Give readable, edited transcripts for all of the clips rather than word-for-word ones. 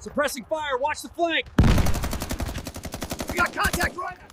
Suppressing fire, watch the flank! We got contact right now!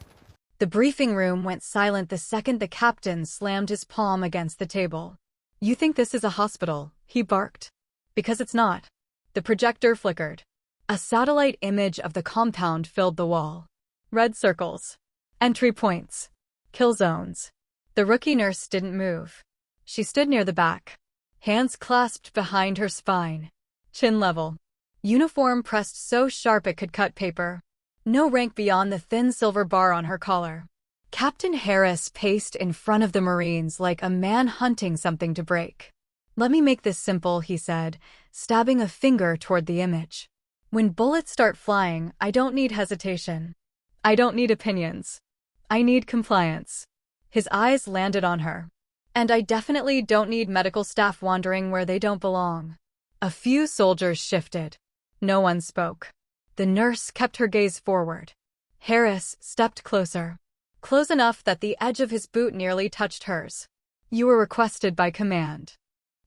The briefing room went silent the second the captain slammed his palm against the table. "You think this is a hospital?" he barked. "Because it's not." The projector flickered. A satellite image of the compound filled the wall. Red circles. Entry points. Kill zones. The rookie nurse didn't move. She stood near the back. Hands clasped behind her spine. Chin level. Uniform pressed so sharp it could cut paper. No rank beyond the thin silver bar on her collar. Captain Harris paced in front of the Marines like a man hunting something to break. "Let me make this simple," he said, stabbing a finger toward the image. "When bullets start flying, I don't need hesitation. I don't need opinions. I need compliance." His eyes landed on her. "And I definitely don't need medical staff wandering where they don't belong." A few soldiers shifted. No one spoke. The nurse kept her gaze forward. Harris stepped closer. Close enough that the edge of his boot nearly touched hers. "You were requested by command.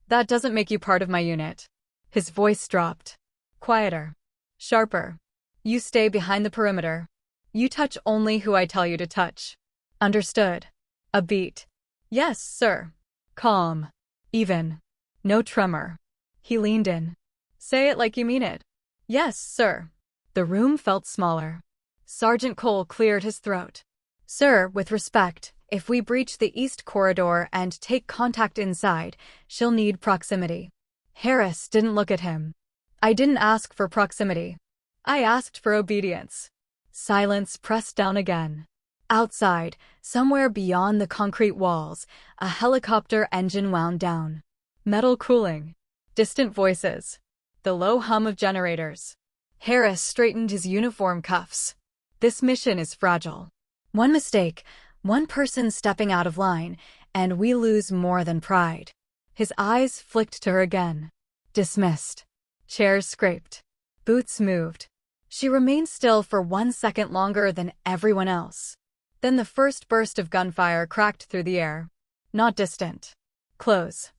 That doesn't make you part of my unit." His voice dropped. Quieter. Sharper. "You stay behind the perimeter. You touch only who I tell you to touch." "Understood." A beat. "Yes, sir." Calm. Even. No tremor. He leaned in. "Say it like you mean it." "Yes, sir." The room felt smaller. Sergeant Cole cleared his throat. "Sir, with respect, if we breach the east corridor and take contact inside, she'll need proximity." Harris didn't look at him. "I didn't ask for proximity. I asked for obedience." Silence pressed down again. Outside, somewhere beyond the concrete walls, a helicopter engine wound down. Metal cooling. Distant voices. The low hum of generators. Harris straightened his uniform cuffs. This mission is fragile. One mistake, one person stepping out of line, and we lose more than pride. His eyes flicked to her again. Dismissed. Chairs scraped. Boots moved. She remained still for 1 second longer than everyone else. Then the first burst of gunfire cracked through the air. Not distant. Close.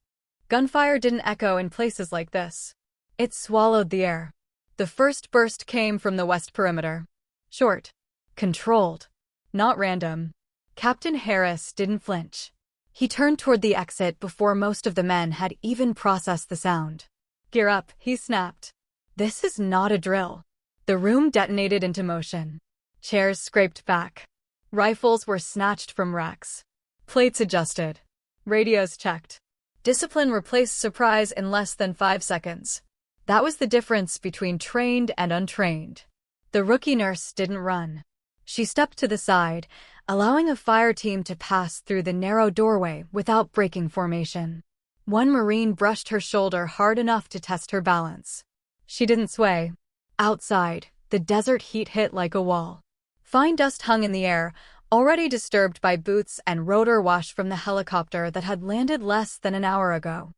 Gunfire didn't echo in places like this. It swallowed the air. The first burst came from the west perimeter. Short. Controlled. Not random. Captain Harris didn't flinch. He turned toward the exit before most of the men had even processed the sound. "Gear up," he snapped. "This is not a drill." The room detonated into motion. Chairs scraped back. Rifles were snatched from racks. Plates adjusted. Radios checked. Discipline replaced surprise in less than 5 seconds. That was the difference between trained and untrained. The rookie nurse didn't run. She stepped to the side, allowing a fire team to pass through the narrow doorway without breaking formation. One Marine brushed her shoulder hard enough to test her balance. She didn't sway. Outside, the desert heat hit like a wall. Fine dust hung in the air, already disturbed by boots and rotor wash from the helicopter that had landed less than an hour ago.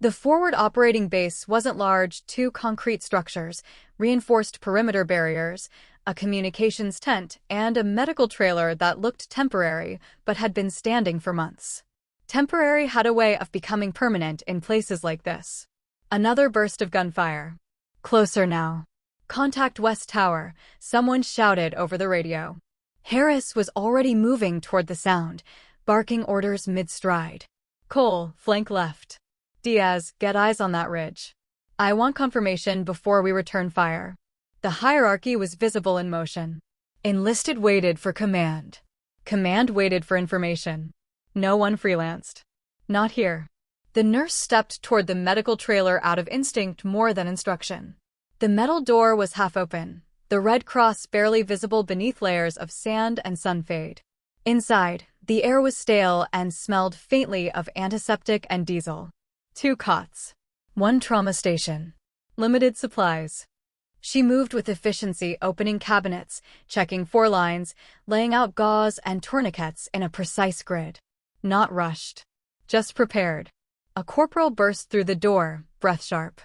The forward operating base wasn't large, 2 concrete structures, reinforced perimeter barriers, a communications tent, and a medical trailer that looked temporary but had been standing for months. Temporary had a way of becoming permanent in places like this. Another burst of gunfire. Closer now. "Contact West Tower," someone shouted over the radio. Harris was already moving toward the sound, barking orders mid-stride. "Cole, flank left. Diaz, get eyes on that ridge. I want confirmation before we return fire." The hierarchy was visible in motion. Enlisted waited for command. Command waited for information. No one freelanced. Not here. The nurse stepped toward the medical trailer out of instinct more than instruction. The metal door was half open, the red cross barely visible beneath layers of sand and sunfade. Inside, the air was stale and smelled faintly of antiseptic and diesel. 2 cots. 1 trauma station. Limited supplies. She moved with efficiency, opening cabinets, checking 4 lines, laying out gauze and tourniquets in a precise grid. Not rushed. Just prepared. A corporal burst through the door, breath sharp.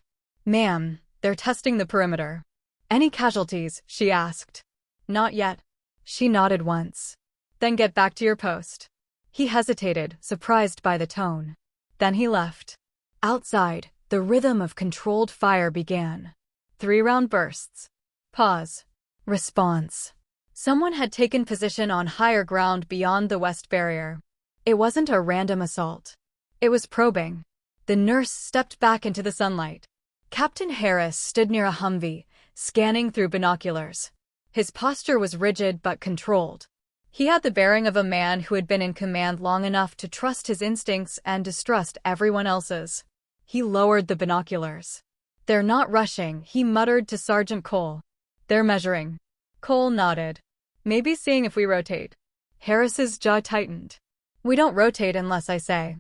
"Ma'am, they're testing the perimeter." "Any casualties?" she asked. "Not yet." She nodded once. "Then get back to your post." He hesitated, surprised by the tone. Then he left. Outside, the rhythm of controlled fire began. 3-round bursts. Pause. Response. Someone had taken position on higher ground beyond the west barrier. It wasn't a random assault. It was probing. The nurse stepped back into the sunlight. Captain Harris stood near a Humvee, scanning through binoculars. His posture was rigid but controlled. He had the bearing of a man who had been in command long enough to trust his instincts and distrust everyone else's. He lowered the binoculars. "They're not rushing," he muttered to Sergeant Cole. "They're measuring." Cole nodded. "Maybe seeing if we rotate." Harris's jaw tightened. "We don't rotate unless I say."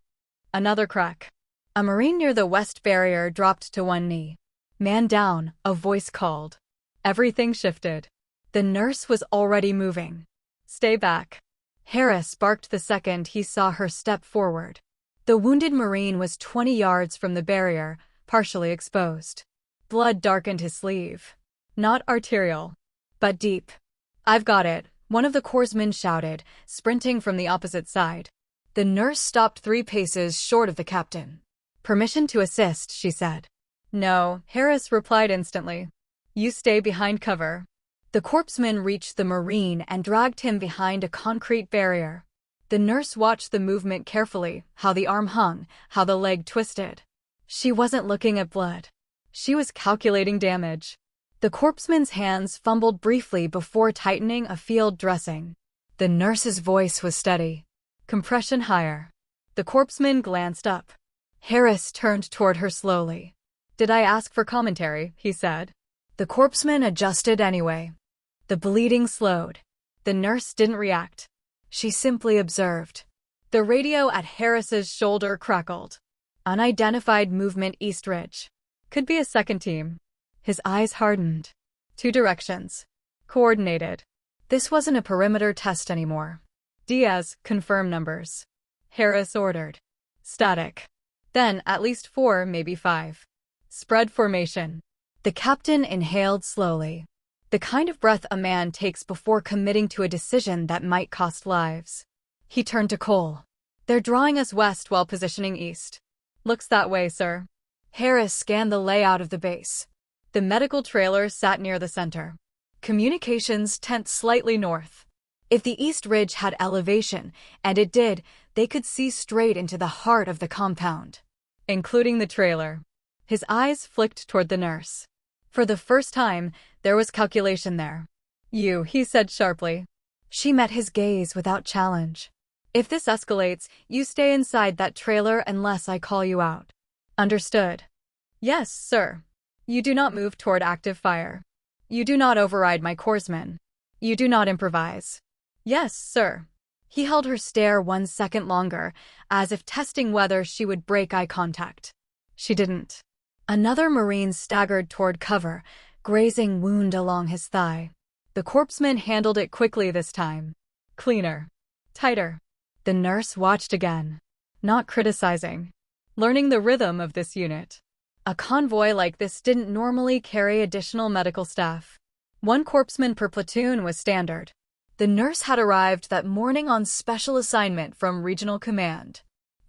Another crack. A Marine near the west barrier dropped to one knee. "Man down," a voice called. Everything shifted. The nurse was already moving. "Stay back." Harris barked the second he saw her step forward. The wounded Marine was 20 yards from the barrier, partially exposed. Blood darkened his sleeve. Not arterial, but deep. "I've got it," one of the corpsmen shouted, sprinting from the opposite side. The nurse stopped 3 paces short of the captain. "Permission to assist," she said. "No," Harris replied instantly. "You stay behind cover." The corpsman reached the Marine and dragged him behind a concrete barrier. The nurse watched the movement carefully, how the arm hung, how the leg twisted. She wasn't looking at blood. She was calculating damage. The corpsman's hands fumbled briefly before tightening a field dressing. The nurse's voice was steady. "Compression higher." The corpsman glanced up. Harris turned toward her slowly. "Did I ask for commentary?" he said. The corpsman adjusted anyway. The bleeding slowed. The nurse didn't react. She simply observed. The radio at Harris's shoulder crackled. "Unidentified movement East Ridge. Could be a second team." His eyes hardened. 2 directions. Coordinated. This wasn't a perimeter test anymore. "Diaz, confirm numbers." Harris ordered. "Static." "Then at least 4, maybe 5. Spread formation." The captain inhaled slowly. The kind of breath a man takes before committing to a decision that might cost lives. He turned to Cole. "They're drawing us west while positioning east." "Looks that way, sir." Harris scanned the layout of the base. The medical trailer sat near the center. Communications tent slightly north. If the East Ridge had elevation, and it did, they could see straight into the heart of the compound, including the trailer. His eyes flicked toward the nurse. For the first time, there was calculation there. "You," he said sharply. She met his gaze without challenge. "If this escalates, you stay inside that trailer unless I call you out." "Understood." "Yes, sir." "You do not move toward active fire. You do not override my corpsmen. You do not improvise." "Yes, sir." He held her stare 1 second longer, as if testing whether she would break eye contact. She didn't. Another Marine staggered toward cover, grazing wound along his thigh. The corpsman handled it quickly this time. Cleaner. Tighter. The nurse watched again. Not criticizing. Learning the rhythm of this unit. A convoy like this didn't normally carry additional medical staff. 1 corpsman per platoon was standard. The nurse had arrived that morning on special assignment from Regional Command.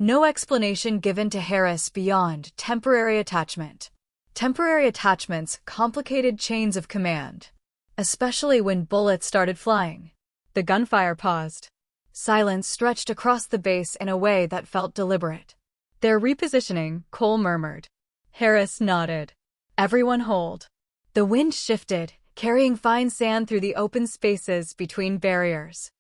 No explanation given to Harris beyond temporary attachment. Temporary attachments complicated chains of command, especially when bullets started flying. The gunfire paused. Silence stretched across the base in a way that felt deliberate. "They're repositioning," Cole murmured. Harris nodded. "Everyone hold." The wind shifted, carrying fine sand through the open spaces between barriers.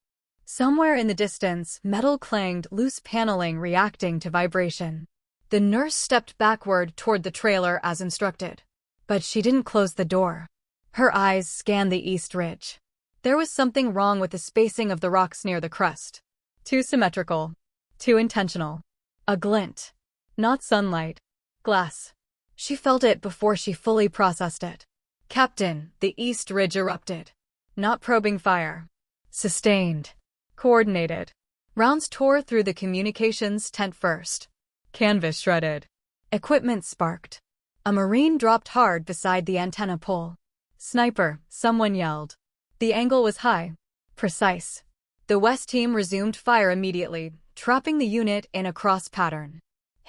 Somewhere in the distance, metal clanged, loose paneling reacting to vibration. The nurse stepped backward toward the trailer as instructed. But she didn't close the door. Her eyes scanned the East Ridge. There was something wrong with the spacing of the rocks near the crust. Too symmetrical. Too intentional. A glint. Not sunlight. Glass. She felt it before she fully processed it. "Captain," the East Ridge erupted. Not probing fire. Sustained. Coordinated. Rounds tore through the communications tent first. Canvas shredded. Equipment sparked. A Marine dropped hard beside the antenna pole. "Sniper," someone yelled. The angle was high. Precise. The West team resumed fire immediately, trapping the unit in a cross pattern.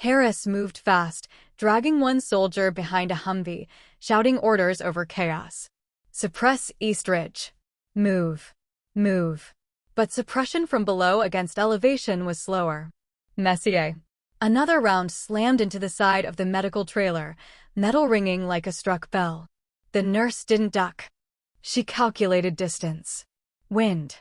Harris moved fast, dragging one soldier behind a Humvee, shouting orders over chaos. Suppress East Ridge. Move. Move. But suppression from below against elevation was slower. Messier. Another round slammed into the side of the medical trailer, metal ringing like a struck bell. The nurse didn't duck. She calculated distance, wind,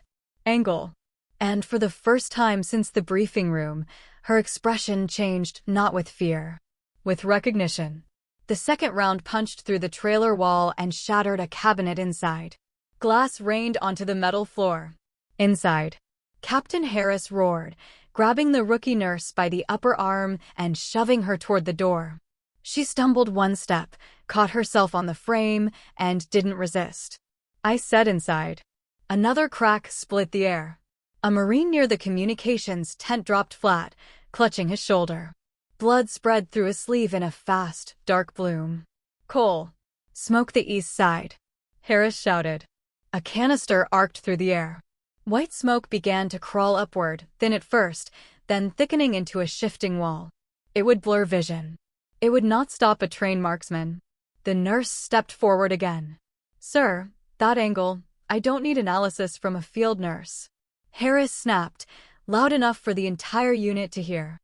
angle, and for the first time since the briefing room, her expression changed not with fear, with recognition. The second round punched through the trailer wall and shattered a cabinet inside. Glass rained onto the metal floor. Inside, Captain Harris roared, grabbing the rookie nurse by the upper arm and shoving her toward the door. She stumbled one step, caught herself on the frame, and didn't resist. I said inside. Another crack split the air. A Marine near the communications tent dropped flat, clutching his shoulder. Blood spread through his sleeve in a fast, dark bloom. Cole. Smoke the east side. Harris shouted. A canister arced through the air. White smoke began to crawl upward, thin at first, then thickening into a shifting wall. It would blur vision. It would not stop a trained marksman. The nurse stepped forward again. Sir, that angle, I don't need analysis from a field nurse. Harris snapped, loud enough for the entire unit to hear.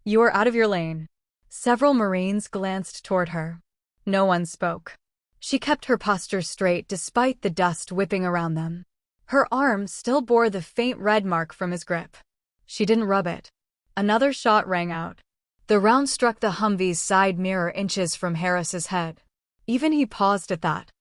You are out of your lane. Several Marines glanced toward her. No one spoke. She kept her posture straight despite the dust whipping around them. Her arm still bore the faint red mark from his grip. She didn't rub it. Another shot rang out. The round struck the Humvee's side mirror inches from Harris's head. Even he paused at that.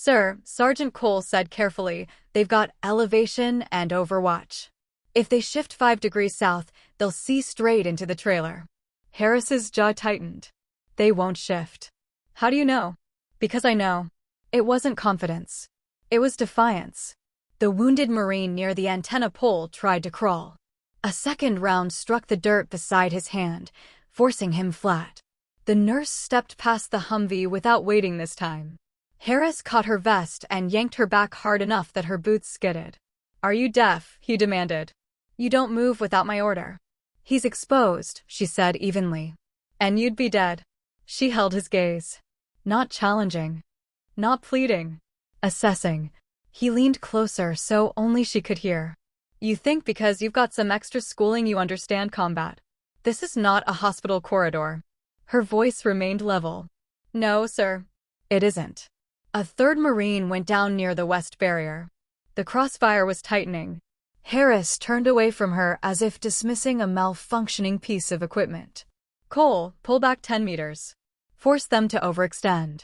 Sir, Sergeant Cole said carefully, they've got elevation and overwatch. If they shift 5 degrees south, they'll see straight into the trailer. Harris's jaw tightened. They won't shift. How do you know? Because I know. It wasn't confidence. It was defiance. The wounded Marine near the antenna pole tried to crawl. A second round struck the dirt beside his hand, forcing him flat. The nurse stepped past the Humvee without waiting this time. Harris caught her vest and yanked her back hard enough that her boots skidded. Are you deaf? He demanded. You don't move without my order. He's exposed, she said evenly. And you'd be dead. She held his gaze. Not challenging. Not pleading. Assessing. He leaned closer so only she could hear. You think because you've got some extra schooling you understand combat. This is not a hospital corridor. Her voice remained level. No, sir. It isn't. A third Marine went down near the west barrier. The crossfire was tightening. Harris turned away from her as if dismissing a malfunctioning piece of equipment. Cole, pull back 10 meters. Force them to overextend.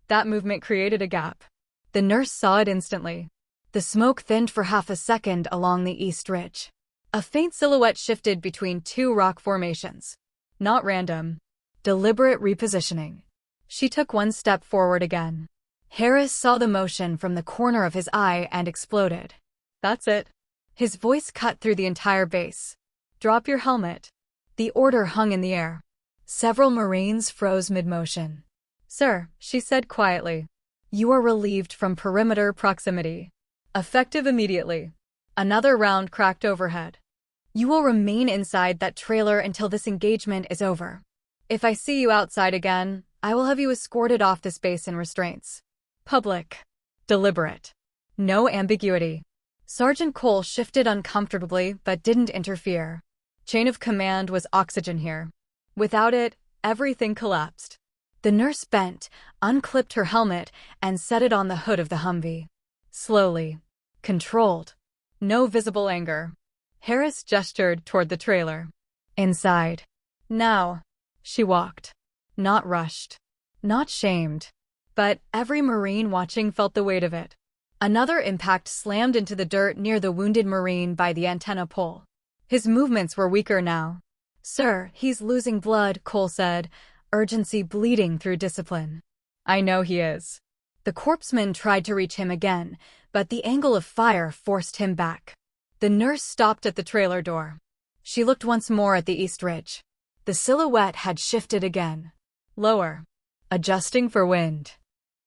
That movement created a gap. The nurse saw it instantly. The smoke thinned for half a second along the east ridge. A faint silhouette shifted between two rock formations. Not random. Deliberate repositioning. She took one step forward again. Harris saw the motion from the corner of his eye and exploded. That's it. His voice cut through the entire base. Drop your helmet. The order hung in the air. Several Marines froze mid-motion. Sir, she said quietly. You are relieved from perimeter proximity. Effective immediately. Another round cracked overhead. You will remain inside that trailer until this engagement is over. If I see you outside again, I will have you escorted off this base in restraints. Public. Deliberate. No ambiguity. Sergeant Cole shifted uncomfortably but didn't interfere. Chain of command was oxygen here. Without it, everything collapsed. The nurse bent, unclipped her helmet, and set it on the hood of the Humvee. Slowly. Controlled. No visible anger. Harris gestured toward the trailer. Inside. Now. She walked. Not rushed. Not shamed. But every Marine watching felt the weight of it. Another impact slammed into the dirt near the wounded Marine by the antenna pole. His movements were weaker now. Sir, he's losing blood, Cole said, urgency bleeding through discipline. I know he is. The corpsman tried to reach him again, but the angle of fire forced him back. The nurse stopped at the trailer door. She looked once more at the east ridge. The silhouette had shifted again. Lower. Adjusting for wind.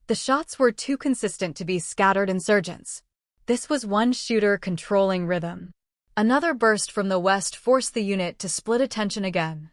The shots were too consistent to be scattered insurgents. This was one shooter controlling rhythm. Another burst from the west forced the unit to split attention again.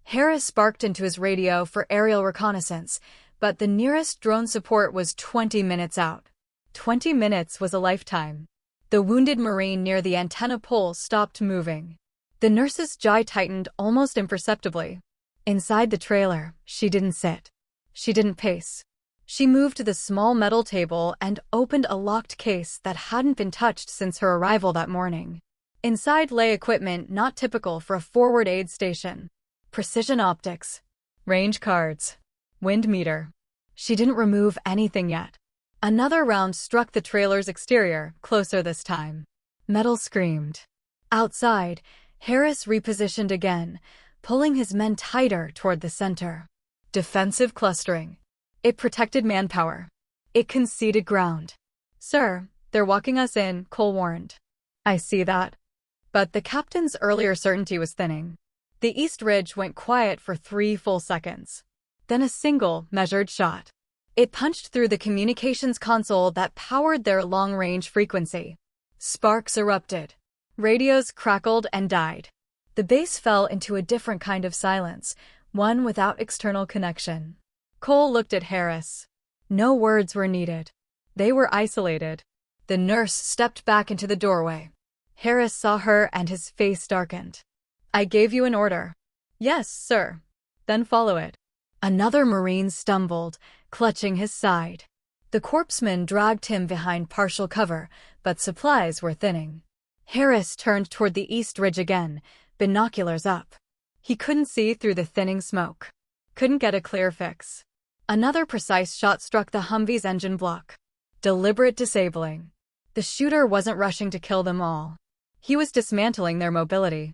Harris barked into his radio for aerial reconnaissance, but the nearest drone support was 20 minutes out. 20 minutes was a lifetime. The wounded Marine near the antenna pole stopped moving. The nurse's jaw tightened almost imperceptibly. Inside the trailer, she didn't sit. She didn't pace. She moved to the small metal table and opened a locked case that hadn't been touched since her arrival that morning. Inside lay equipment not typical for a forward aid station. Precision optics, range cards, wind meter. She didn't remove anything yet. Another round struck the trailer's exterior, closer this time. Metal screamed. Outside, Harris repositioned again, pulling his men tighter toward the center. Defensive clustering. It protected manpower. It conceded ground. "Sir, they're walking us in," Cole warned. "I see that." But the captain's earlier certainty was thinning. The east ridge went quiet for 3 full seconds. Then a single, measured shot. It punched through the communications console that powered their long-range frequency. Sparks erupted. Radios crackled and died. The base fell into a different kind of silence, one without external connection. Cole looked at Harris. No words were needed. They were isolated. The nurse stepped back into the doorway. Harris saw her and his face darkened. "I gave you an order." "Yes, sir." "Then follow it." Another Marine stumbled, clutching his side. The corpsman dragged him behind partial cover, but supplies were thinning. Harris turned toward the east ridge again, binoculars up. He couldn't see through the thinning smoke. Couldn't get a clear fix. Another precise shot struck the Humvee's engine block. Deliberate disabling. The shooter wasn't rushing to kill them all. He was dismantling their mobility.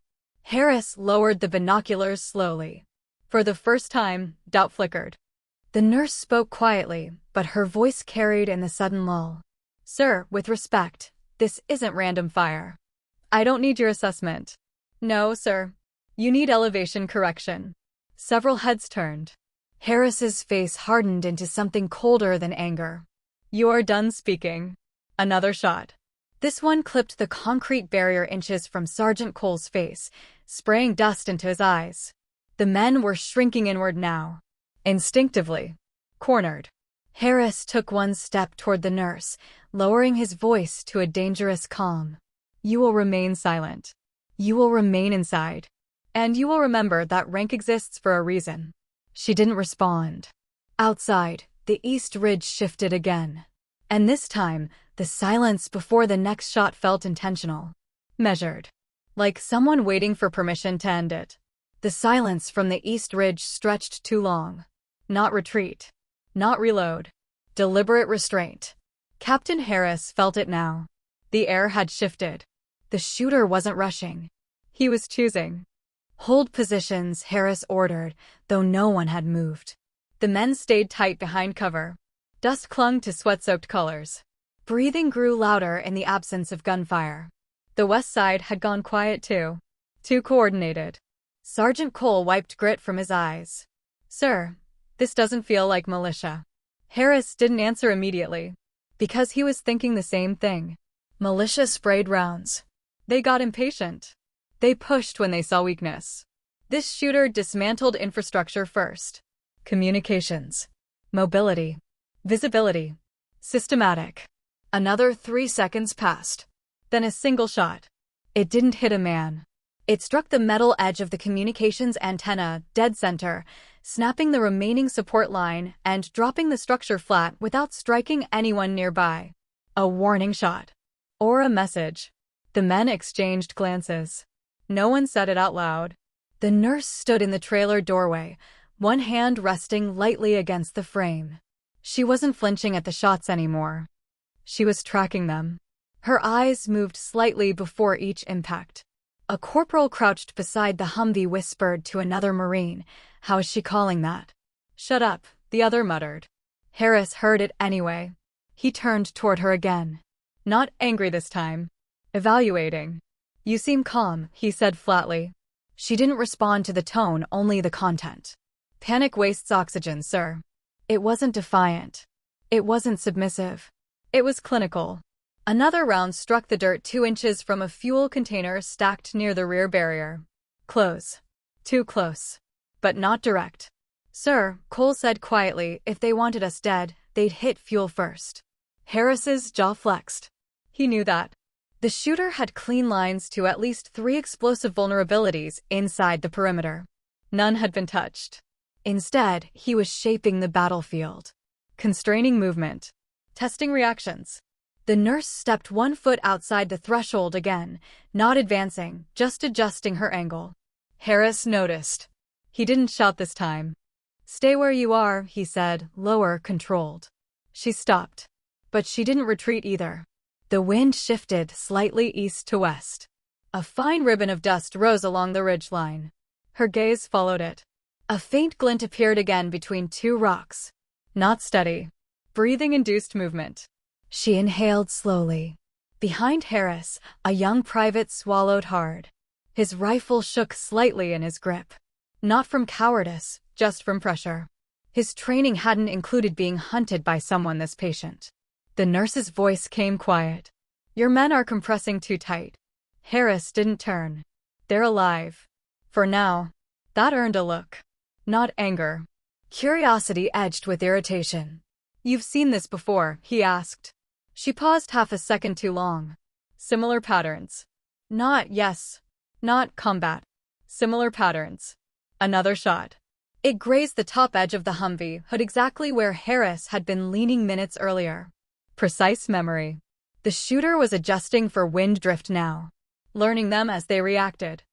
Harris lowered the binoculars slowly. For the first time, doubt flickered. The nurse spoke quietly, but her voice carried in the sudden lull. "Sir, with respect, this isn't random fire. I don't need your assessment." "No, sir. You need elevation correction." Several heads turned. Harris's face hardened into something colder than anger. "You're done speaking." Another shot. This one clipped the concrete barrier inches from Sergeant Cole's face, spraying dust into his eyes. The men were shrinking inward now. Instinctively. Cornered. Harris took one step toward the nurse, lowering his voice to a dangerous calm. "You will remain silent. You will remain inside. And you will remember that rank exists for a reason." She didn't respond. Outside, the east ridge shifted again. And this time, the silence before the next shot felt intentional. Measured. Like someone waiting for permission to end it. The silence from the east ridge stretched too long. Not retreat. Not reload. Deliberate restraint. Captain Harris felt it now. The air had shifted. The shooter wasn't rushing. He was choosing. "Hold positions," Harris ordered, though no one had moved. The men stayed tight behind cover. Dust clung to sweat-soaked colors. Breathing grew louder in the absence of gunfire. The west side had gone quiet too. Too coordinated. Sergeant Cole wiped grit from his eyes. "Sir, this doesn't feel like militia." Harris didn't answer immediately. Because he was thinking the same thing. Militia sprayed rounds. They got impatient. They pushed when they saw weakness. This shooter dismantled infrastructure first. Communications. Mobility. Visibility. Systematic. Another 3 seconds passed. Then a single shot. It didn't hit a man. It struck the metal edge of the communications antenna, dead center, snapping the remaining support line and dropping the structure flat without striking anyone nearby. A warning shot. Or a message. The men exchanged glances. No one said it out loud. The nurse stood in the trailer doorway, one hand resting lightly against the frame. She wasn't flinching at the shots anymore. She was tracking them. Her eyes moved slightly before each impact. A corporal crouched beside the Humvee whispered to another Marine, "How is she calling that?" "Shut up," the other muttered. Harris heard it anyway. He turned toward her again. Not angry this time. Evaluating. "You seem calm," he said flatly. She didn't respond to the tone, only the content. "Panic wastes oxygen, sir." It wasn't defiant. It wasn't submissive. It was clinical. Another round struck the dirt 2 inches from a fuel container stacked near the rear barrier. Close. Too close. but not direct. Sir, Cole said quietly, if they wanted us dead, they'd hit fuel first. Harris's jaw flexed. He knew that. The shooter had clean lines to at least 3 explosive vulnerabilities inside the perimeter. None had been touched. Instead, he was shaping the battlefield. Constraining movement. Testing reactions. The nurse stepped 1 foot outside the threshold again, not advancing, just adjusting her angle. Harris noticed. He didn't shout this time. Stay where you are, he said, lower, controlled. She stopped. But she didn't retreat either. The wind shifted slightly east to west. A fine ribbon of dust rose along the ridgeline. Her gaze followed it. A faint glint appeared again between 2 rocks. Not steady. Breathing-induced movement. She inhaled slowly. Behind Harris, a young private swallowed hard. His rifle shook slightly in his grip. Not from cowardice, just from pressure. His training hadn't included being hunted by someone this patient. The nurse's voice came quiet. Your men are compressing too tight. Harris didn't turn. They're alive. For now. That earned a look. Not anger. Curiosity edged with irritation. You've seen this before, he asked. She paused half a second too long. Similar patterns. Not combat. Similar patterns. Another shot. It grazed the top edge of the Humvee hood exactly where Harris had been leaning minutes earlier. Precise memory. The shooter was adjusting for wind drift now, learning them as they reacted.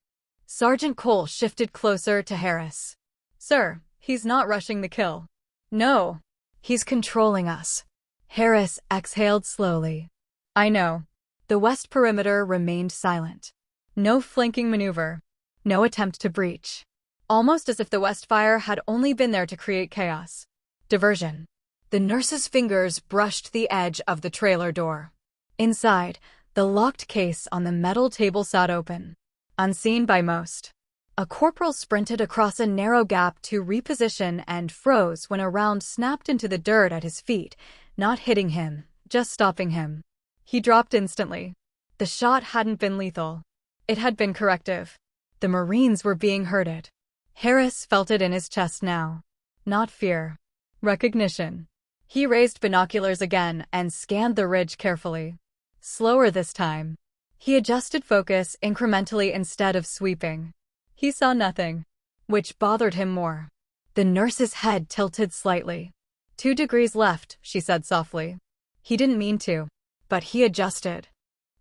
Sergeant Cole shifted closer to Harris. Sir, he's not rushing the kill. No. He's controlling us. Harris exhaled slowly. I know. The west perimeter remained silent. No flanking maneuver. No attempt to breach. Almost as if the west fire had only been there to create chaos. Diversion. The nurse's fingers brushed the edge of the trailer door. Inside, the locked case on the metal table sat open. Unseen by most. A corporal sprinted across a narrow gap to reposition and froze when a round snapped into the dirt at his feet, not hitting him, just stopping him. He dropped instantly. The shot hadn't been lethal. It had been corrective. The Marines were being herded. Harris felt it in his chest now. Not fear. Recognition. He raised binoculars again and scanned the ridge carefully. Slower this time. He adjusted focus incrementally instead of sweeping. He saw nothing, which bothered him more. The nurse's head tilted slightly. 2 degrees left, she said softly. He didn't mean to, but he adjusted.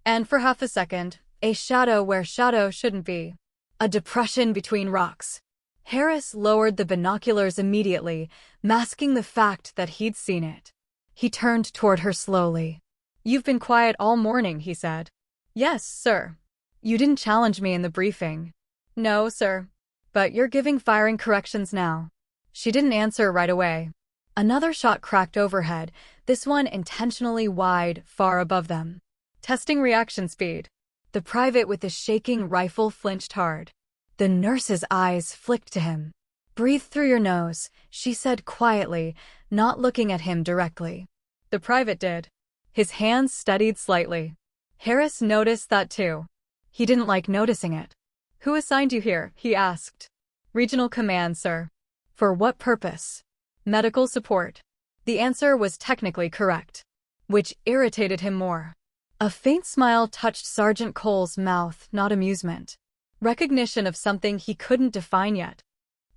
And for half a second, a shadow where shadow shouldn't be. A depression between rocks. Harris lowered the binoculars immediately, masking the fact that he'd seen it. He turned toward her slowly. You've been quiet all morning, he said. Yes, sir. You didn't challenge me in the briefing. No, sir. But you're giving firing corrections now. She didn't answer right away. Another shot cracked overhead, this one intentionally wide, far above them. Testing reaction speed. The private with the shaking rifle flinched hard. The nurse's eyes flicked to him. Breathe through your nose, she said quietly, not looking at him directly. The private did. His hands steadied slightly. Harris noticed that too. He didn't like noticing it. Who assigned you here? He asked. Regional Command, sir. For what purpose? Medical support. The answer was technically correct, which irritated him more. A faint smile touched Sergeant Cole's mouth, not amusement. Recognition of something he couldn't define yet.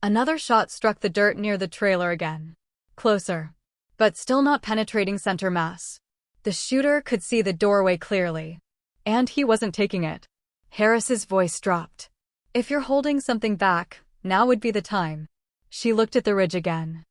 Another shot struck the dirt near the trailer again. Closer. But still not penetrating center mass. The shooter could see the doorway clearly. And he wasn't taking it. Harris's voice dropped. If you're holding something back, now would be the time. She looked at the ridge again.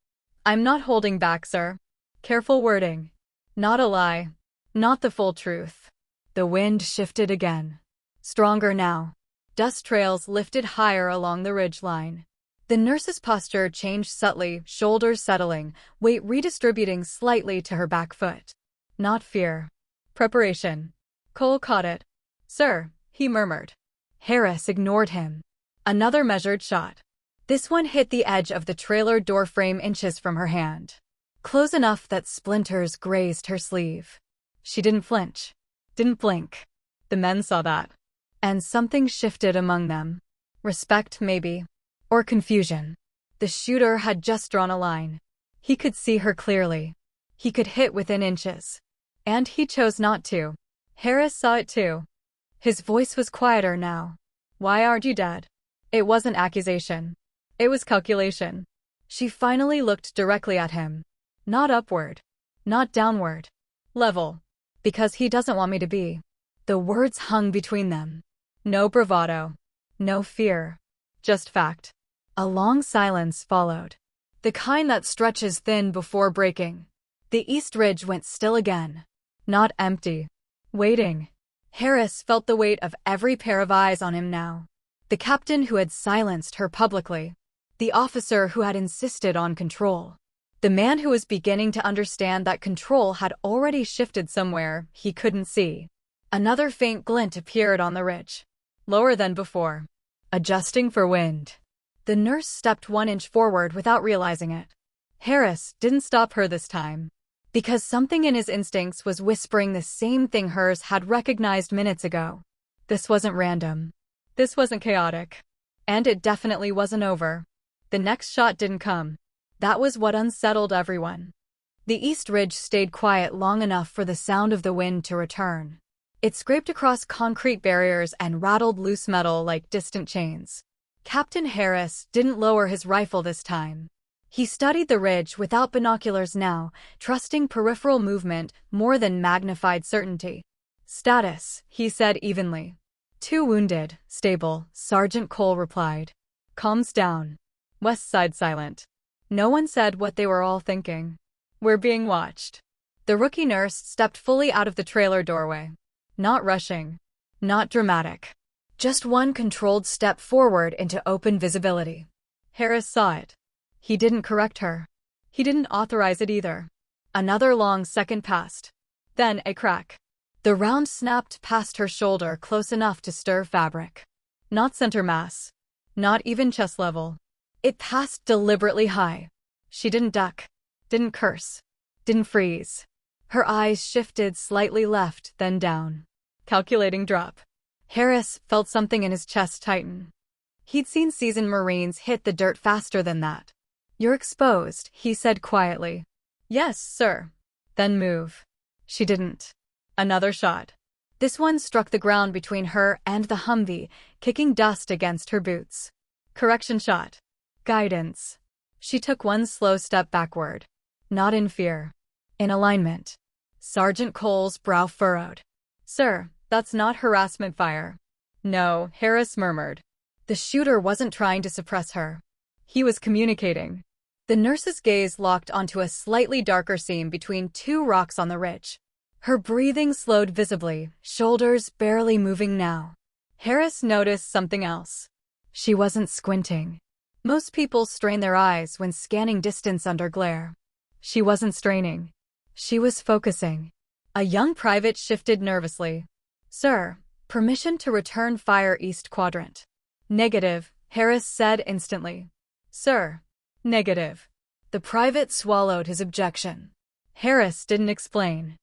I'm not holding back, sir. Careful wording. Not a lie. Not the full truth. The wind shifted again. Stronger now. Dust trails lifted higher along the ridgeline. The nurse's posture changed subtly, shoulders settling, weight redistributing slightly to her back foot. Not fear. Preparation. Cole caught it. Sir, he murmured. Harris ignored him. Another measured shot. This one hit the edge of the trailer door frame inches from her hand. Close enough that splinters grazed her sleeve. She didn't flinch. Didn't blink. The men saw that. And something shifted among them. Respect, maybe. Or confusion. The shooter had just drawn a line. He could see her clearly. He could hit within inches. And he chose not to. Harris saw it too. His voice was quieter now. Why aren't you dead? It wasn't accusation. It was calculation. She finally looked directly at him. Not upward. Not downward. Level. Because he doesn't want me to be. The words hung between them. No bravado. No fear. Just fact. A long silence followed. The kind that stretches thin before breaking. The East Ridge went still again. Not empty. Waiting. Harris felt the weight of every pair of eyes on him now. The captain who had silenced her publicly. The officer who had insisted on control. The man who was beginning to understand that control had already shifted somewhere he couldn't see. Another faint glint appeared on the ridge. Lower than before. Adjusting for wind. The nurse stepped 1 inch forward without realizing it. Harris didn't stop her this time. Because something in his instincts was whispering the same thing hers had recognized minutes ago. This wasn't random. This wasn't chaotic. And it definitely wasn't over. The next shot didn't come. That was what unsettled everyone. The East Ridge stayed quiet long enough for the sound of the wind to return. It scraped across concrete barriers and rattled loose metal like distant chains. Captain Harris didn't lower his rifle this time. He studied the ridge without binoculars now, trusting peripheral movement more than magnified certainty. Status, he said evenly. 2 wounded, stable, Sergeant Cole replied. Calms down. West side silent. No one said what they were all thinking. We're being watched. The rookie nurse stepped fully out of the trailer doorway. Not rushing. Not dramatic. Just one controlled step forward into open visibility. Harris saw it. He didn't correct her. He didn't authorize it either. Another long second passed. Then a crack. The round snapped past her shoulder close enough to stir fabric. Not center mass. Not even chest level. It passed deliberately high. She didn't duck. Didn't curse. Didn't freeze. Her eyes shifted slightly left, then down. Calculating drop. Harris felt something in his chest tighten. He'd seen seasoned Marines hit the dirt faster than that. You're exposed, he said quietly. Yes, sir. Then move. She didn't. Another shot. This one struck the ground between her and the Humvee, kicking dust against her boots. Correction shot. Guidance. She took one slow step backward. Not in fear. In alignment. Sergeant Cole's brow furrowed. Sir, that's not harassment fire. No, Harris murmured. The shooter wasn't trying to suppress her. He was communicating. The nurse's gaze locked onto a slightly darker seam between 2 rocks on the ridge. Her breathing slowed visibly, shoulders barely moving now. Harris noticed something else. She wasn't squinting. Most people strain their eyes when scanning distance under glare. She wasn't straining. She was focusing. A young private shifted nervously. Sir, permission to return fire East Quadrant. Negative, Harris said instantly. Sir. Negative. The private swallowed his objection. Harris didn't explain.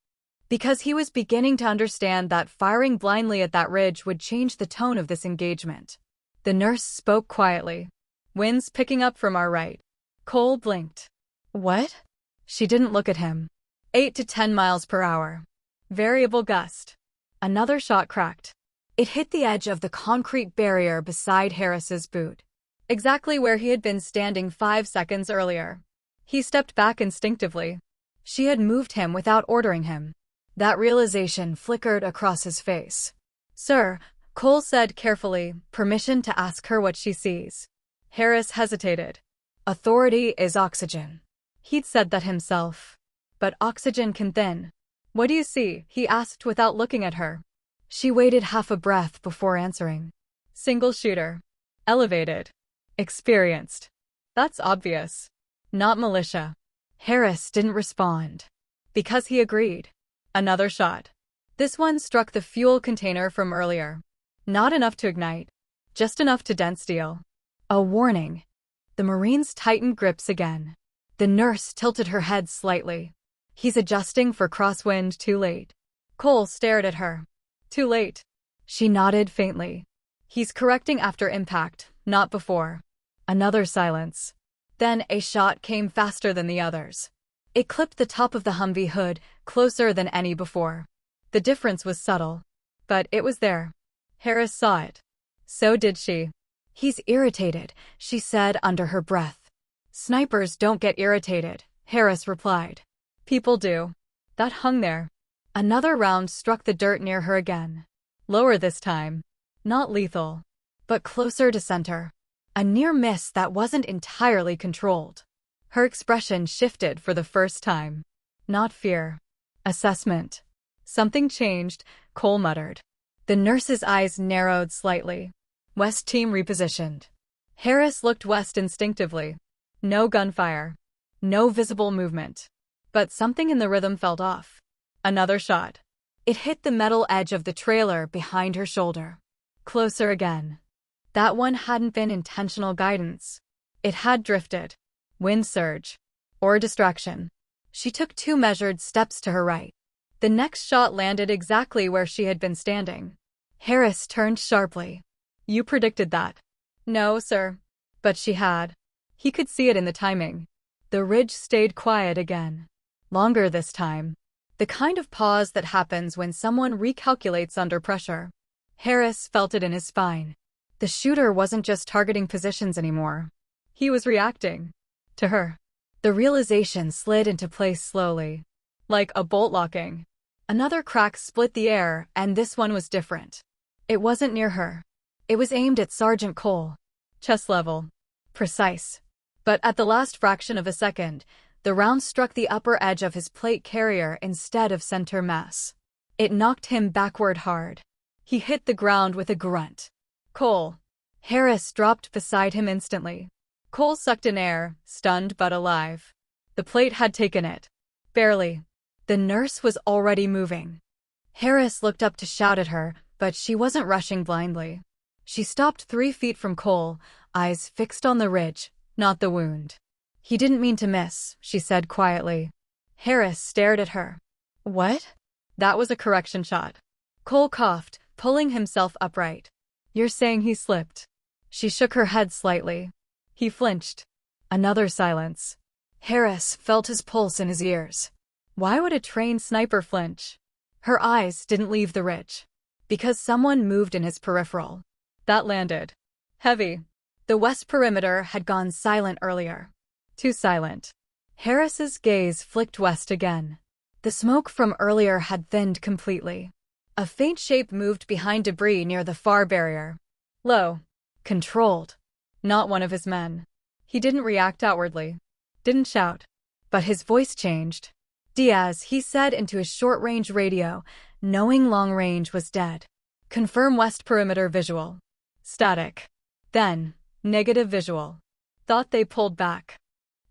Because he was beginning to understand that firing blindly at that ridge would change the tone of this engagement. The nurse spoke quietly. Wind's picking up from our right. Cole blinked. What? She didn't look at him. 8 to 10 miles per hour. Variable gust. Another shot cracked. It hit the edge of the concrete barrier beside Harris's boot. Exactly where he had been standing 5 seconds earlier. He stepped back instinctively. She had moved him without ordering him. That realization flickered across his face. Sir, Cole said carefully, permission to ask her what she sees. Harris hesitated. Authority is oxygen. He'd said that himself. But oxygen can thin. What do you see? He asked without looking at her. She waited half a breath before answering. Single shooter. Elevated. Experienced. That's obvious. Not militia. Harris didn't respond. Because he agreed. Another shot. This one struck the fuel container from earlier. Not enough to ignite. Just enough to dent steel. A warning. The Marines tightened grips again. The nurse tilted her head slightly. He's adjusting for crosswind too late. Cole stared at her. Too late. She nodded faintly. He's correcting after impact, not before. Another silence. Then a shot came faster than the others. It clipped the top of the Humvee hood, closer than any before. The difference was subtle, but it was there. Harris saw it. So did she. "He's irritated," she said under her breath. "Snipers don't get irritated," Harris replied. "People do." That hung there. Another round struck the dirt near her again. Lower this time. Not lethal, but closer to center. A near miss that wasn't entirely controlled. Her expression shifted for the first time. Not fear. Assessment. "Something changed," Cole muttered. The nurse's eyes narrowed slightly. West team repositioned. Harris looked west instinctively. No gunfire. No visible movement. But something in the rhythm felt off. Another shot. It hit the metal edge of the trailer behind her shoulder. Closer again. That one hadn't been intentional guidance. It had drifted. Wind surge. Or distraction. She took 2 measured steps to her right. The next shot landed exactly where she had been standing. Harris turned sharply. "You predicted that." "No, sir." But she had. He could see it in the timing. The ridge stayed quiet again. Longer this time. The kind of pause that happens when someone recalculates under pressure. Harris felt it in his spine. The shooter wasn't just targeting positions anymore. He was reacting. To her. The realization slid into place slowly. Like a bolt locking. Another crack split the air, and this one was different. It wasn't near her. It was aimed at Sergeant Cole. Chest level. Precise. But at the last fraction of a second, the round struck the upper edge of his plate carrier instead of center mass. It knocked him backward hard. He hit the ground with a grunt. "Cole." Harris dropped beside him instantly. Cole sucked in air, stunned but alive. The plate had taken it. Barely. The nurse was already moving. Harris looked up to shout at her, but she wasn't rushing blindly. She stopped 3 feet from Cole, eyes fixed on the ridge, not the wound. "He didn't mean to miss," she said quietly. Harris stared at her. "What?" "That was a correction shot." Cole coughed, pulling himself upright. "You're saying he slipped?" She shook her head slightly. He flinched. Another silence. Harris felt his pulse in his ears. Why would a trained sniper flinch? Her eyes didn't leave the ridge. Because someone moved in his peripheral. That landed. Heavy. The west perimeter had gone silent earlier. Too silent. Harris's gaze flicked west again. The smoke from earlier had thinned completely. A faint shape moved behind debris near the far barrier. Low. Controlled. Not one of his men. He didn't react outwardly. Didn't shout. But his voice changed. "Diaz," he said into his short-range radio, knowing long-range was dead. "Confirm west perimeter visual." Static. Then, negative visual. Thought they pulled back.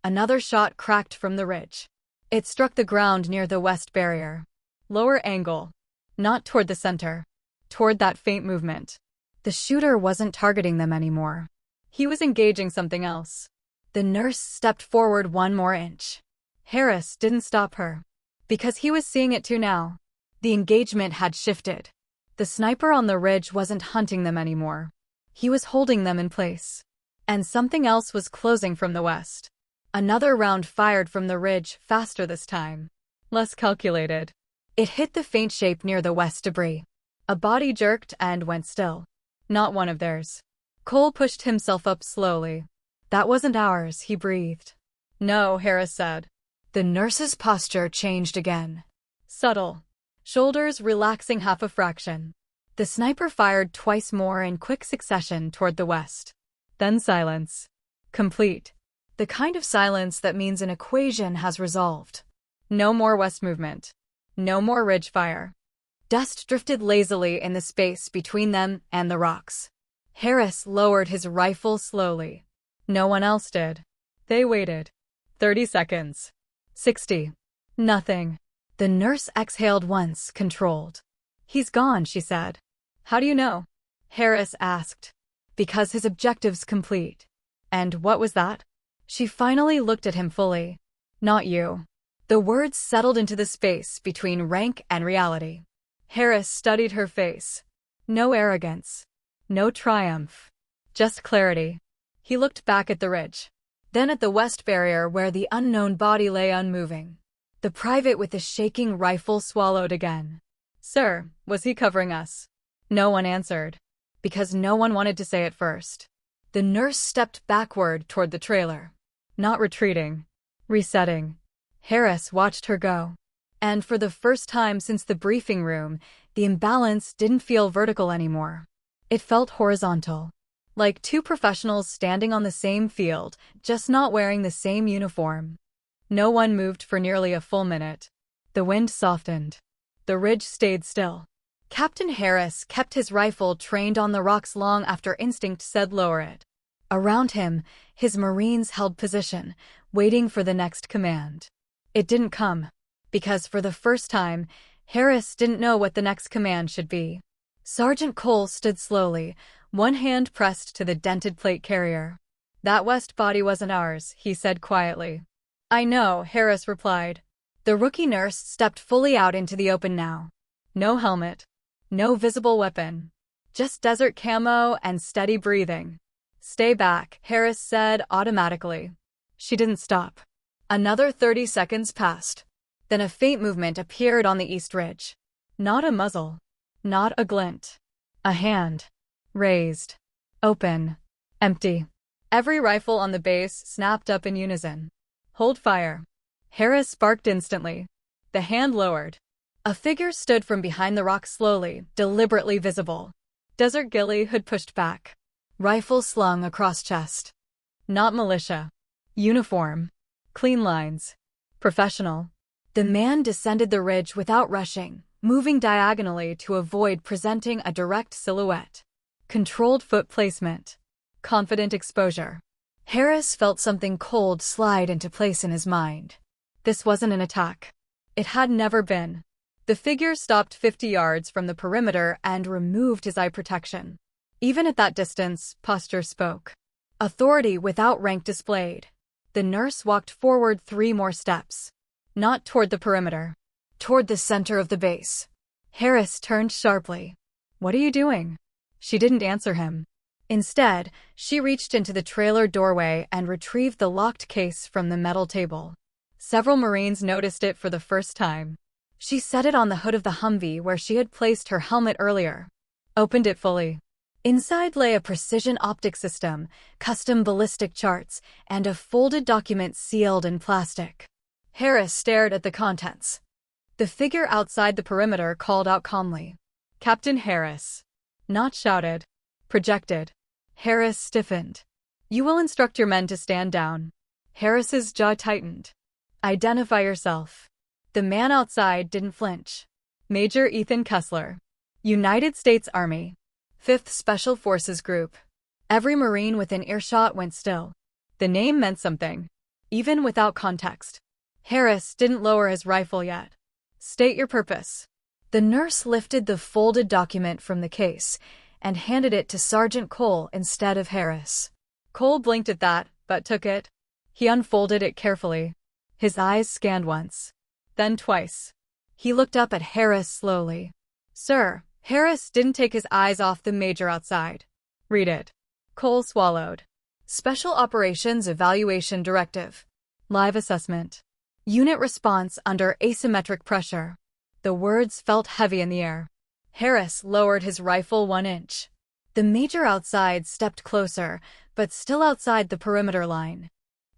Another shot cracked from the ridge. It struck the ground near the west barrier. Lower angle. Not toward the center. Toward that faint movement. The shooter wasn't targeting them anymore. He was engaging something else. The nurse stepped forward 1 more inch. Harris didn't stop her. Because he was seeing it too now. The engagement had shifted. The sniper on the ridge wasn't hunting them anymore. He was holding them in place. And something else was closing from the west. Another round fired from the ridge, faster this time. Less calculated. It hit the faint shape near the west debris. A body jerked and went still. Not one of theirs. Cole pushed himself up slowly. "That wasn't ours," he breathed. "No," Harris said. The nurse's posture changed again. Subtle. Shoulders relaxing half a fraction. The sniper fired twice more in quick succession toward the west. Then silence. Complete. The kind of silence that means an equation has resolved. No more west movement. No more ridge fire. Dust drifted lazily in the space between them and the rocks. Harris lowered his rifle slowly. No one else did. They waited. 30 seconds. 60. Nothing. The nurse exhaled once, controlled. "He's gone," she said. "How do you know?" Harris asked. "Because his objective's complete." "And what was that?" She finally looked at him fully. "Not you." The words settled into the space between rank and reality. Harris studied her face. No arrogance. No triumph. Just clarity. He looked back at the ridge. Then at the west barrier where the unknown body lay unmoving. The private with the shaking rifle swallowed again. Sir, was he covering us? No one answered. Because no one wanted to say it first. The nurse stepped backward toward the trailer. Not retreating. Resetting. Harris watched her go. And for the first time since the briefing room, the imbalance didn't feel vertical anymore. It felt horizontal. Like two professionals standing on the same field, just not wearing the same uniform. No one moved for nearly a full minute. The wind softened. The ridge stayed still. Captain Harris kept his rifle trained on the rocks long after instinct said lower it. Around him, his Marines held position, waiting for the next command. It didn't come. Because for the first time, Harris didn't know what the next command should be. Sergeant Cole stood slowly, one hand pressed to the dented plate carrier. That west body wasn't ours, he said quietly. I know, Harris replied. The rookie nurse stepped fully out into the open now. No helmet. No visible weapon. Just desert camo and steady breathing. Stay back, Harris said automatically. She didn't stop. Another 30 seconds passed. Then a faint movement appeared on the east ridge. Not a muzzle. Not a glint. A hand. Raised. Open. Empty. Every rifle on the base snapped up in unison. Hold fire. Harris barked instantly. The hand lowered. A figure stood from behind the rock slowly, deliberately visible. Desert ghillie hood pushed back. Rifle slung across chest. Not militia. Uniform. Clean lines. Professional. The man descended the ridge without rushing, moving diagonally to avoid presenting a direct silhouette. Controlled foot placement. Confident exposure. Harris felt something cold slide into place in his mind. This wasn't an attack. It had never been. The figure stopped 50 yards from the perimeter and removed his eye protection. Even at that distance, posture spoke. Authority without rank displayed. The nurse walked forward 3 more steps. Not toward the perimeter. Toward the center of the base. Harris turned sharply. What are you doing? She didn't answer him. Instead, she reached into the trailer doorway and retrieved the locked case from the metal table. Several Marines noticed it for the first time. She set it on the hood of the Humvee where she had placed her helmet earlier. Opened it fully. Inside lay a precision optic system, custom ballistic charts, and a folded document sealed in plastic. Harris stared at the contents. The figure outside the perimeter called out calmly. Captain Harris. Not shouted. Projected. Harris stiffened. You will instruct your men to stand down. Harris's jaw tightened. Identify yourself. The man outside didn't flinch. Major Ethan Kessler. United States Army. 5th Special Forces Group. Every Marine within earshot went still. The name meant something. Even without context. Harris didn't lower his rifle yet. State your purpose. The nurse lifted the folded document from the case and handed it to Sergeant Cole instead of Harris. Cole blinked at that, but took it. He unfolded it carefully. His eyes scanned once. Then twice. He looked up at Harris slowly. Sir, Harris didn't take his eyes off the major outside. Read it. Cole swallowed. Special Operations Evaluation Directive. Live assessment. Unit response under asymmetric pressure. The words felt heavy in the air. Harris lowered his rifle 1 inch. The major outside stepped closer, but still outside the perimeter line.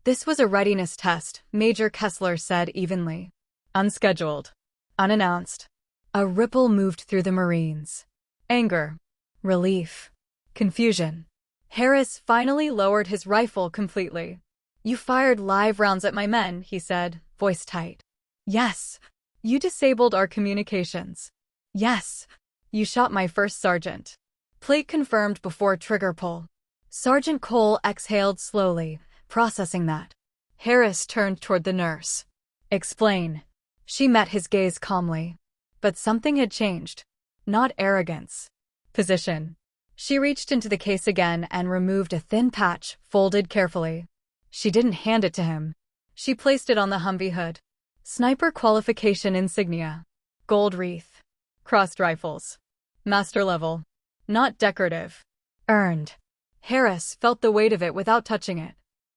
This was a readiness test, Major Kessler said evenly. Unscheduled. Unannounced. A ripple moved through the Marines. Anger. Relief. Confusion. Harris finally lowered his rifle completely. You fired live rounds at my men, he said, voice tight. Yes. You disabled our communications. Yes. You shot my first sergeant. Plate confirmed before trigger pull. Sergeant Cole exhaled slowly, processing that. Harris turned toward the nurse. Explain. She met his gaze calmly. But something had changed. Not arrogance. Position. She reached into the case again and removed a thin patch, folded carefully. She didn't hand it to him. She placed it on the Humvee hood. Sniper qualification insignia. Gold wreath. Crossed rifles. Master level. Not decorative. Earned. Harris felt the weight of it without touching it.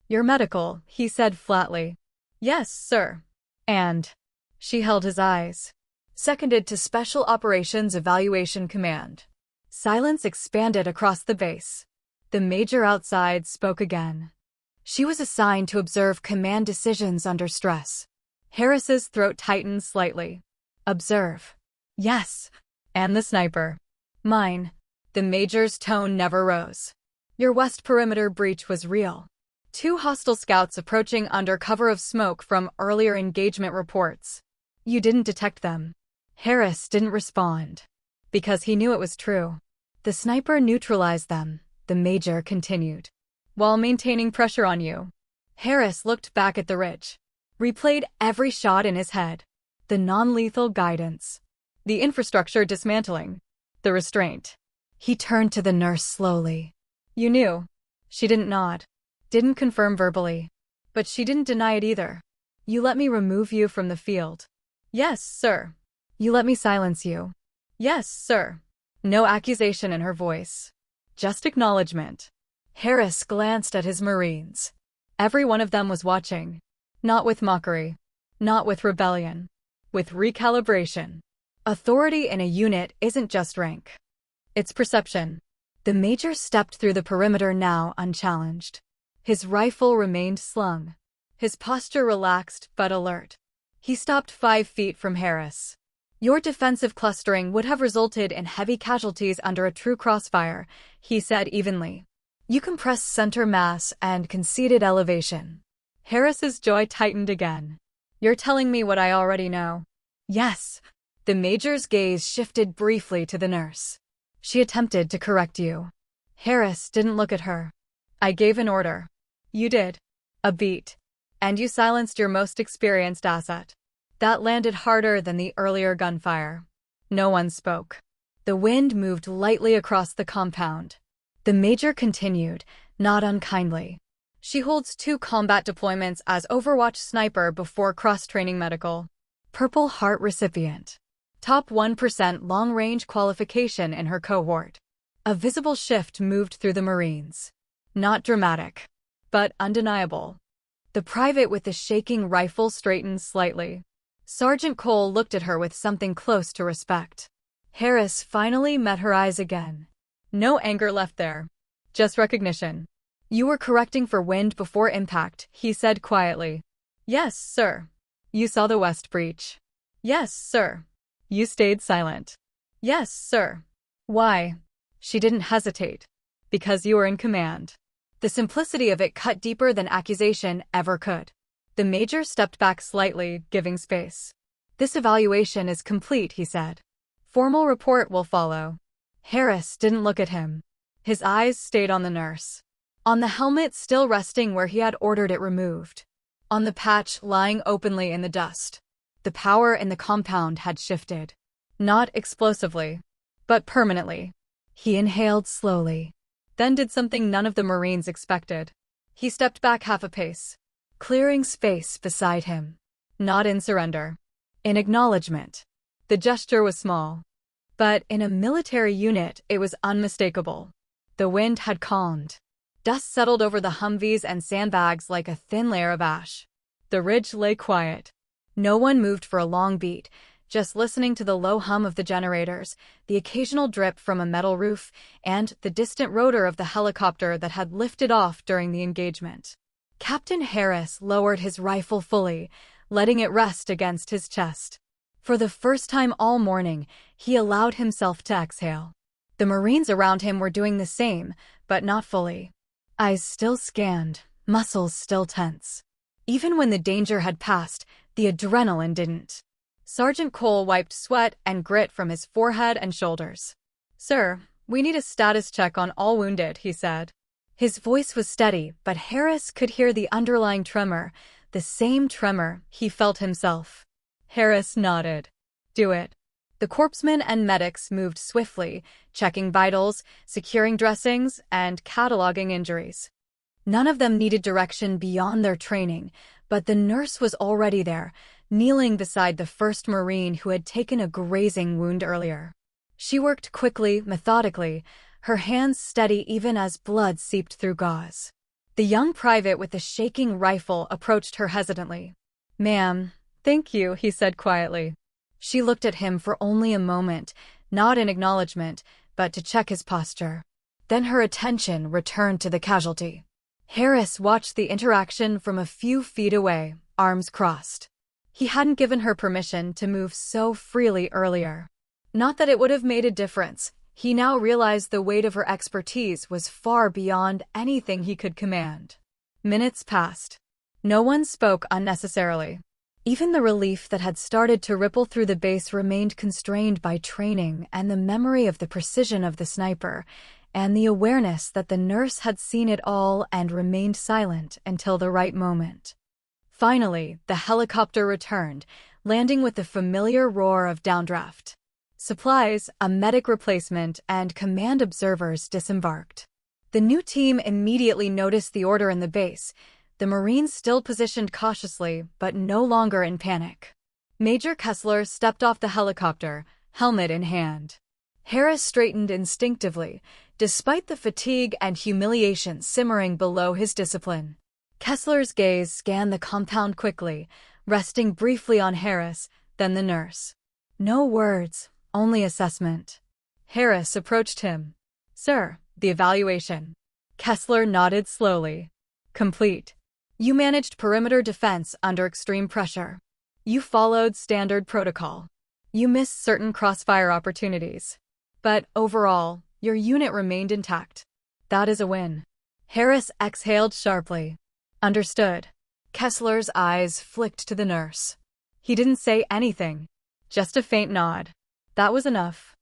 Your medical, he said flatly. Yes, sir. And she held his eyes. Seconded to Special Operations Evaluation Command. Silence expanded across the base. The major outside spoke again. She was assigned to observe command decisions under stress. Harris's throat tightened slightly. Observe. Yes. And the sniper. Mine. The major's tone never rose. Your west perimeter breach was real. 2 hostile scouts approaching under cover of smoke from earlier engagement reports. You didn't detect them. Harris didn't respond. Because he knew it was true. The sniper neutralized them, the major continued. While maintaining pressure on you. Harris looked back at the ridge. Replayed every shot in his head. The non-lethal guidance. The infrastructure dismantling. The restraint. He turned to the nurse slowly. You knew. She didn't nod. Didn't confirm verbally. But she didn't deny it either. You let me remove you from the field. Yes, sir. You let me silence you. Yes, sir. No accusation in her voice. Just acknowledgement. Harris glanced at his Marines. Every one of them was watching. Not with mockery. Not with rebellion. With recalibration. Authority in a unit isn't just rank. It's perception. The major stepped through the perimeter now unchallenged. His rifle remained slung. His posture relaxed but alert. He stopped 5 feet from Harris. Your defensive clustering would have resulted in heavy casualties under a true crossfire, he said evenly. You compressed center mass and conceded elevation. Harris's jaw tightened again. You're telling me what I already know. Yes. The major's gaze shifted briefly to the nurse. She attempted to correct you. Harris didn't look at her. I gave an order. You did. A beat. And you silenced your most experienced asset. That landed harder than the earlier gunfire. No one spoke. The wind moved lightly across the compound. The major continued, not unkindly. She holds 2 combat deployments as Overwatch sniper before cross-training medical. Purple Heart recipient. Top 1% long-range qualification in her cohort. A visible shift moved through the Marines. Not dramatic, but undeniable. The private with the shaking rifle straightened slightly. Sergeant Cole looked at her with something close to respect. Harris finally met her eyes again. No anger left there. Just recognition. You were correcting for wind before impact, he said quietly. Yes, sir. You saw the west breach. Yes, sir. You stayed silent. Yes, sir. Why? She didn't hesitate. Because you were in command. The simplicity of it cut deeper than accusation ever could. The major stepped back slightly, giving space. This evaluation is complete, he said. Formal report will follow. Harris didn't look at him. His eyes stayed on the nurse. On the helmet still resting where he had ordered it removed. On the patch lying openly in the dust. The power in the compound had shifted. Not explosively, but permanently. He inhaled slowly. Then did something none of the Marines expected. He stepped back half a pace. Clearing space beside him. Not in surrender. In acknowledgement. The gesture was small. But in a military unit, it was unmistakable. The wind had calmed. Dust settled over the Humvees and sandbags like a thin layer of ash. The ridge lay quiet. No one moved for a long beat, just listening to the low hum of the generators, the occasional drip from a metal roof, and the distant rotor of the helicopter that had lifted off during the engagement. Captain Harris lowered his rifle fully, letting it rest against his chest. For the first time all morning, he allowed himself to exhale. The Marines around him were doing the same, but not fully. Eyes still scanned, muscles still tense. Even when the danger had passed, the adrenaline didn't. Sergeant Cole wiped sweat and grit from his forehead and shoulders. Sir, we need a status check on all wounded, he said. His voice was steady, but Harris could hear the underlying tremor, the same tremor he felt himself. Harris nodded. Do it. The corpsmen and medics moved swiftly, checking vitals, securing dressings, and cataloging injuries. None of them needed direction beyond their training, but the nurse was already there, kneeling beside the first Marine who had taken a grazing wound earlier. She worked quickly, methodically, her hands steady even as blood seeped through gauze. The young private with the shaking rifle approached her hesitantly. "Ma'am, thank you," he said quietly. She looked at him for only a moment, not in acknowledgement, but to check his posture. Then her attention returned to the casualty. Harris watched the interaction from a few feet away, arms crossed. He hadn't given her permission to move so freely earlier. Not that it would have made a difference. He now realized the weight of her expertise was far beyond anything he could command. Minutes passed. No one spoke unnecessarily. Even the relief that had started to ripple through the base remained constrained by training and the memory of the precision of the sniper, and the awareness that the nurse had seen it all and remained silent until the right moment. Finally, the helicopter returned, landing with the familiar roar of downdraft. Supplies, a medic replacement, and command observers disembarked. The new team immediately noticed the order in the base, the Marines still positioned cautiously, but no longer in panic. Major Kessler stepped off the helicopter, helmet in hand. Harris straightened instinctively, despite the fatigue and humiliation simmering below his discipline. Kessler's gaze scanned the compound quickly, resting briefly on Harris, then the nurse. No words, only assessment. Harris approached him. "Sir, the evaluation." Kessler nodded slowly. "Complete. You managed perimeter defense under extreme pressure. You followed standard protocol. You missed certain crossfire opportunities. But overall, your unit remained intact. That is a win." Harris exhaled sharply. "Understood." Kessler's eyes flicked to the nurse. He didn't say anything, just a faint nod. That was enough.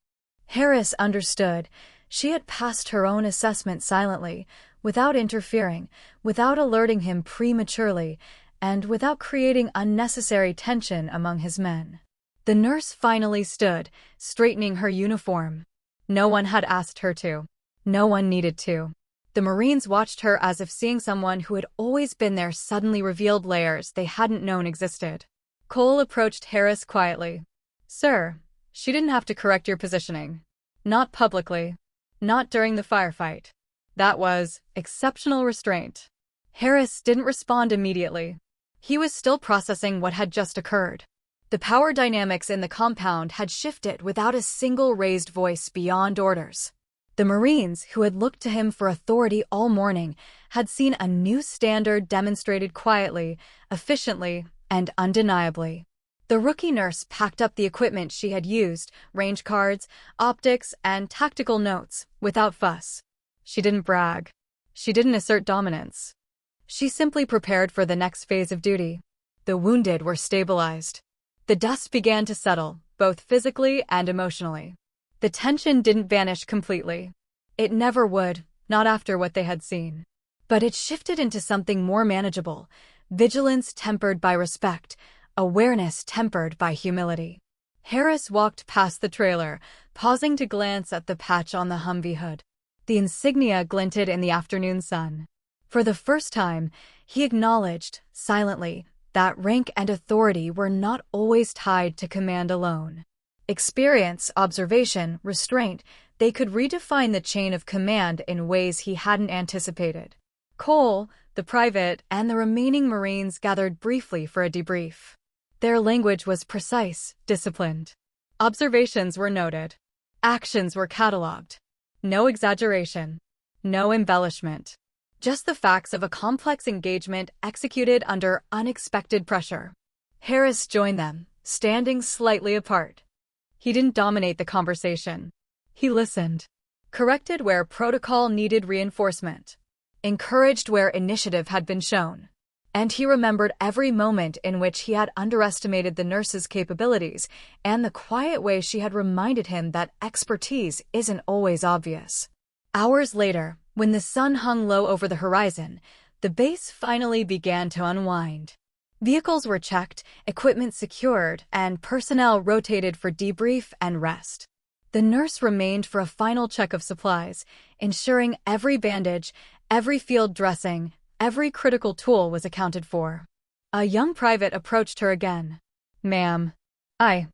Harris understood. She had passed her own assessment silently, without interfering, without alerting him prematurely, and without creating unnecessary tension among his men. The nurse finally stood, straightening her uniform. No one had asked her to. No one needed to. The Marines watched her as if seeing someone who had always been there suddenly revealed layers they hadn't known existed. Cole approached Harris quietly. "Sir, she didn't have to correct your positioning. Not publicly. Not during the firefight. That was exceptional restraint." Harris didn't respond immediately. He was still processing what had just occurred. The power dynamics in the compound had shifted without a single raised voice beyond orders. The Marines, who had looked to him for authority all morning, had seen a new standard demonstrated quietly, efficiently, and undeniably. The rookie nurse packed up the equipment she had used, range cards, optics, and tactical notes, without fuss. She didn't brag. She didn't assert dominance. She simply prepared for the next phase of duty. The wounded were stabilized. The dust began to settle, both physically and emotionally. The tension didn't vanish completely. It never would, not after what they had seen. But it shifted into something more manageable, vigilance tempered by respect, awareness tempered by humility. Harris walked past the trailer, pausing to glance at the patch on the Humvee hood. The insignia glinted in the afternoon sun. For the first time, he acknowledged, silently, that rank and authority were not always tied to command alone. Experience, observation, restraint, they could redefine the chain of command in ways he hadn't anticipated. Cole, the private, and the remaining Marines gathered briefly for a debrief. Their language was precise, disciplined. Observations were noted. Actions were catalogued. No exaggeration. No embellishment. Just the facts of a complex engagement executed under unexpected pressure. Harris joined them, standing slightly apart. He didn't dominate the conversation. He listened. Corrected where protocol needed reinforcement. Encouraged where initiative had been shown. And he remembered every moment in which he had underestimated the nurse's capabilities and the quiet way she had reminded him that expertise isn't always obvious. Hours later, when the sun hung low over the horizon, the base finally began to unwind. Vehicles were checked, equipment secured, and personnel rotated for debrief and rest. The nurse remained for a final check of supplies, ensuring every bandage, every field dressing, every critical tool was accounted for. A young private approached her again. "Ma'am, I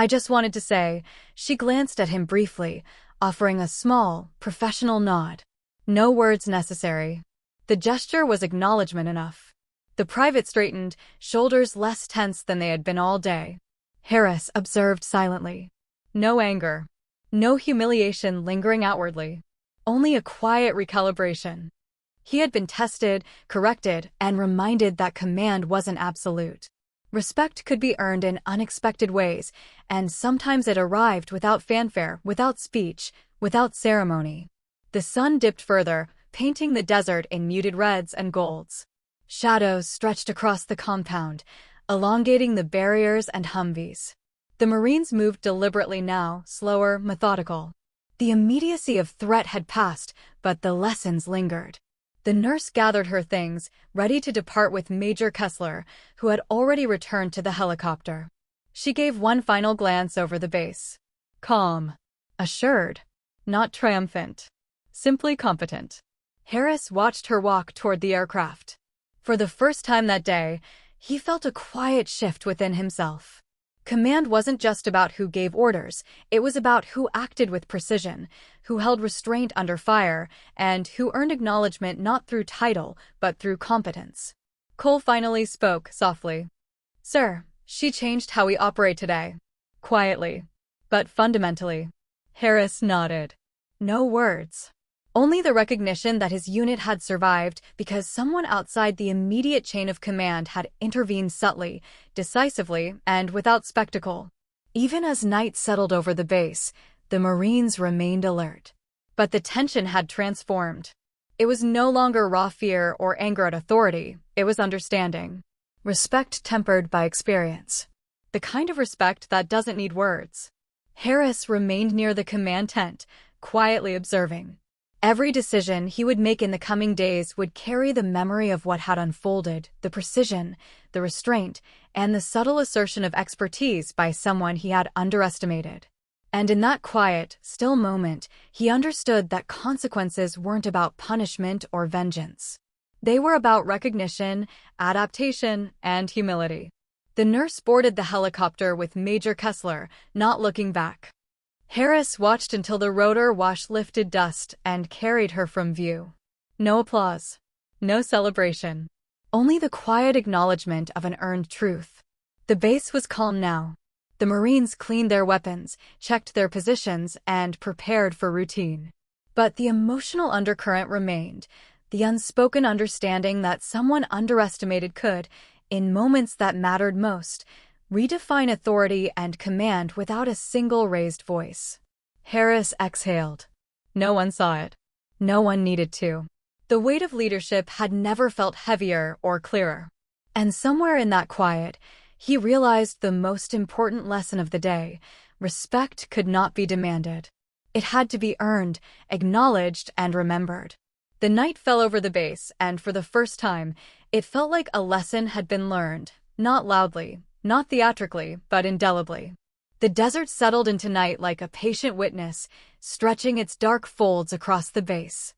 just wanted to say," she glanced at him briefly, offering a small, professional nod. "No words necessary." The gesture was acknowledgement enough. The private straightened, shoulders less tense than they had been all day. Harris observed silently. No anger. No humiliation lingering outwardly. Only a quiet recalibration. He had been tested, corrected, and reminded that command wasn't absolute. Respect could be earned in unexpected ways, and sometimes it arrived without fanfare, without speech, without ceremony. The sun dipped further, painting the desert in muted reds and golds. Shadows stretched across the compound, elongating the barriers and Humvees. The Marines moved deliberately now, slower, methodical. The immediacy of threat had passed, but the lessons lingered. The nurse gathered her things, ready to depart with Major Kessler, who had already returned to the helicopter. She gave one final glance over the base. Calm. Assured. Not triumphant. Simply competent. Harris watched her walk toward the aircraft. For the first time that day, he felt a quiet shift within himself. Command wasn't just about who gave orders, it was about who acted with precision, who held restraint under fire, and who earned acknowledgement not through title, but through competence. Cole finally spoke softly. Sir, she changed how we operate today. Quietly. But fundamentally. Harris nodded. No words. Only the recognition that his unit had survived because someone outside the immediate chain of command had intervened subtly, decisively, and without spectacle. Even as night settled over the base, the Marines remained alert. But the tension had transformed. It was no longer raw fear or anger at authority, it was understanding. Respect tempered by experience. The kind of respect that doesn't need words. Harris remained near the command tent, quietly observing. Every decision he would make in the coming days would carry the memory of what had unfolded, the precision, the restraint, and the subtle assertion of expertise by someone he had underestimated. And in that quiet, still moment, he understood that consequences weren't about punishment or vengeance. They were about recognition, adaptation, and humility. The nurse boarded the helicopter with Major Kessler, not looking back. Harris watched until the rotor wash lifted dust and carried her from view. No applause. No celebration. Only the quiet acknowledgement of an earned truth. The base was calm now. The Marines cleaned their weapons, checked their positions, and prepared for routine. But the emotional undercurrent remained, the unspoken understanding that someone underestimated could, in moments that mattered most, redefine authority and command without a single raised voice. Harris exhaled. No one saw it. No one needed to. The weight of leadership had never felt heavier or clearer. And somewhere in that quiet, he realized the most important lesson of the day: respect could not be demanded. It had to be earned, acknowledged, and remembered. The night fell over the base, and for the first time, it felt like a lesson had been learned, not loudly, not theatrically, but indelibly. The desert settled into night like a patient witness, stretching its dark folds across the base.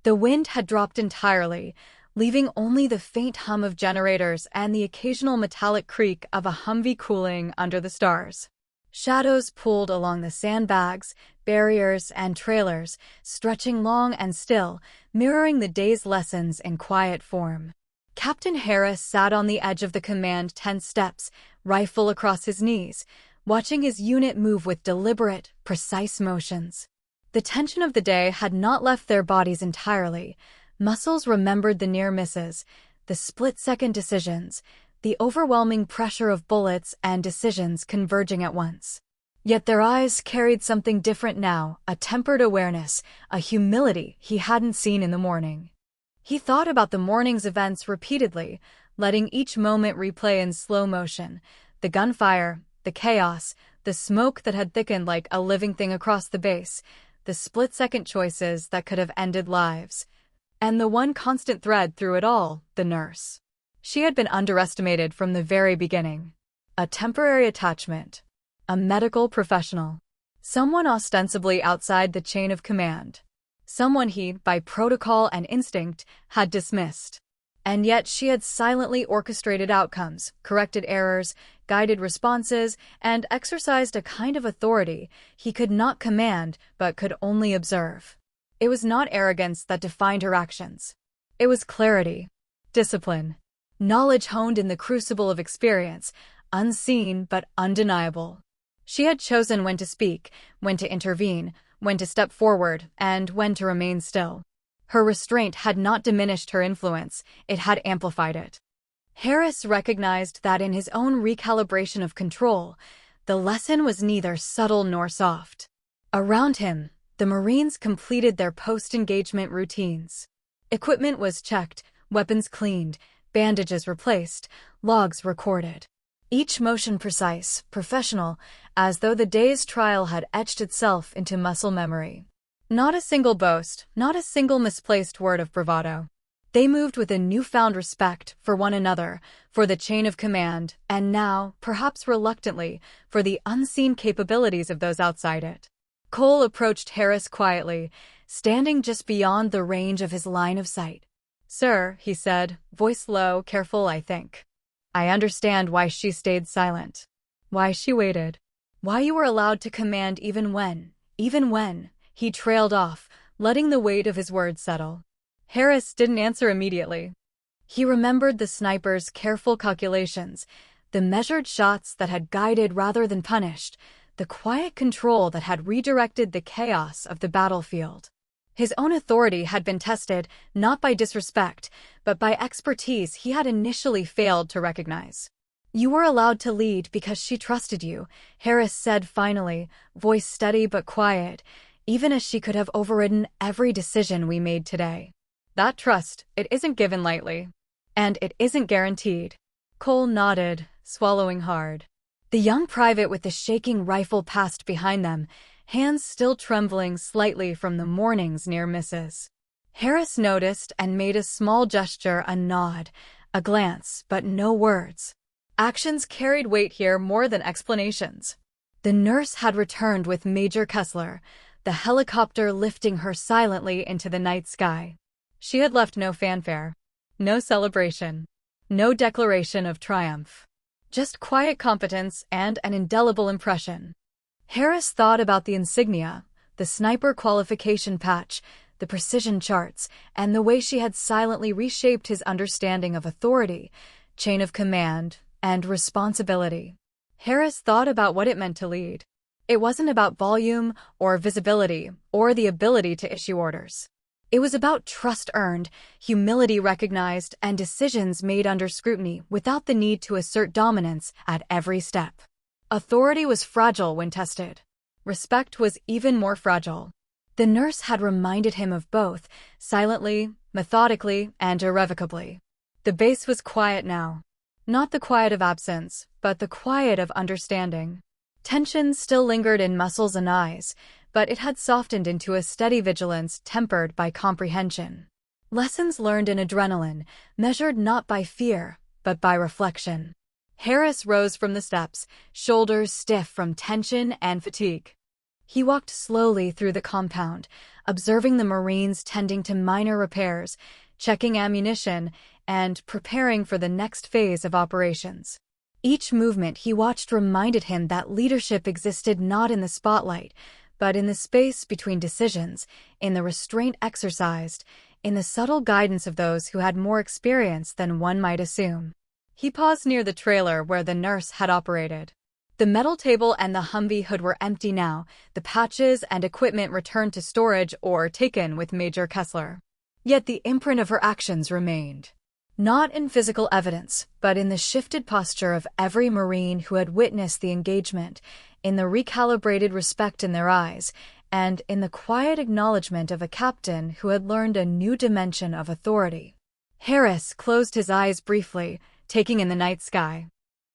The wind had dropped entirely, leaving only the faint hum of generators and the occasional metallic creak of a Humvee cooling under the stars. Shadows pulled along the sandbags, barriers, and trailers, stretching long and still, mirroring the day's lessons in quiet form. Captain Harris sat on the edge of the command tent steps, rifle across his knees, watching his unit move with deliberate, precise motions. The tension of the day had not left their bodies entirely. Muscles remembered the near misses, the split-second decisions, the overwhelming pressure of bullets and decisions converging at once. Yet their eyes carried something different now, a tempered awareness, a humility he hadn't seen in the morning. He thought about the morning's events repeatedly, letting each moment replay in slow motion: the gunfire, the chaos, the smoke that had thickened like a living thing across the base, the split-second choices that could have ended lives. And the one constant thread through it all, the nurse. She had been underestimated from the very beginning. A temporary attachment. A medical professional. Someone ostensibly outside the chain of command. Someone he, by protocol and instinct, had dismissed. And yet she had silently orchestrated outcomes, corrected errors, guided responses, and exercised a kind of authority he could not command but could only observe. It was not arrogance that defined her actions. It was clarity, discipline, knowledge honed in the crucible of experience, unseen but undeniable. She had chosen when to speak, when to intervene, when to step forward, and when to remain still. Her restraint had not diminished her influence, it had amplified it. Harris recognized that in his own recalibration of control, the lesson was neither subtle nor soft. Around him, the Marines completed their post-engagement routines. Equipment was checked, weapons cleaned, bandages replaced, logs recorded. Each motion precise, professional, as though the day's trial had etched itself into muscle memory. Not a single boast, not a single misplaced word of bravado. They moved with a newfound respect for one another, for the chain of command, and now, perhaps reluctantly, for the unseen capabilities of those outside it. Cole approached Harris quietly, standing just beyond the range of his line of sight. "Sir," he said, voice low, careful, I think. "I understand why she stayed silent. Why she waited. Why you were allowed to command even when, he trailed off, letting the weight of his words settle." Harris didn't answer immediately. He remembered the sniper's careful calculations, the measured shots that had guided rather than punished, the quiet control that had redirected the chaos of the battlefield. His own authority had been tested, not by disrespect, but by expertise he had initially failed to recognize. "You were allowed to lead because she trusted you," Harris said finally, voice steady but quiet, "even as she could have overridden every decision we made today. That trust, it isn't given lightly. And it isn't guaranteed." Cole nodded, swallowing hard. The young private with the shaking rifle passed behind them, hands still trembling slightly from the morning's near misses. Harris noticed and made a small gesture, a nod, a glance, but no words. Actions carried weight here more than explanations. The nurse had returned with Major Kessler, the helicopter lifting her silently into the night sky. She had left no fanfare, no celebration, no declaration of triumph. Just quiet competence and an indelible impression. Harris thought about the insignia, the sniper qualification patch, the precision charts, and the way she had silently reshaped his understanding of authority, chain of command, and responsibility. Harris thought about what it meant to lead. It wasn't about volume or visibility or the ability to issue orders. It was about trust earned, humility recognized, and decisions made under scrutiny without the need to assert dominance at every step. Authority was fragile when tested. Respect was even more fragile. The nurse had reminded him of both, silently, methodically, and irrevocably. The base was quiet now. Not the quiet of absence, but the quiet of understanding. Tension still lingered in muscles and eyes, but it had softened into a steady vigilance tempered by comprehension. Lessons learned in adrenaline, measured not by fear, but by reflection. Harris rose from the steps, shoulders stiff from tension and fatigue. He walked slowly through the compound, observing the Marines tending to minor repairs, checking ammunition, and preparing for the next phase of operations. Each movement he watched reminded him that leadership existed not in the spotlight, but in the space between decisions, in the restraint exercised, in the subtle guidance of those who had more experience than one might assume. He paused near the trailer where the nurse had operated. The metal table and the Humvee hood were empty now, the patches and equipment returned to storage or taken with Major Kessler. Yet the imprint of her actions remained. Not in physical evidence, but in the shifted posture of every Marine who had witnessed the engagement, in the recalibrated respect in their eyes, and in the quiet acknowledgement of a captain who had learned a new dimension of authority. Harris closed his eyes briefly, taking in the night sky.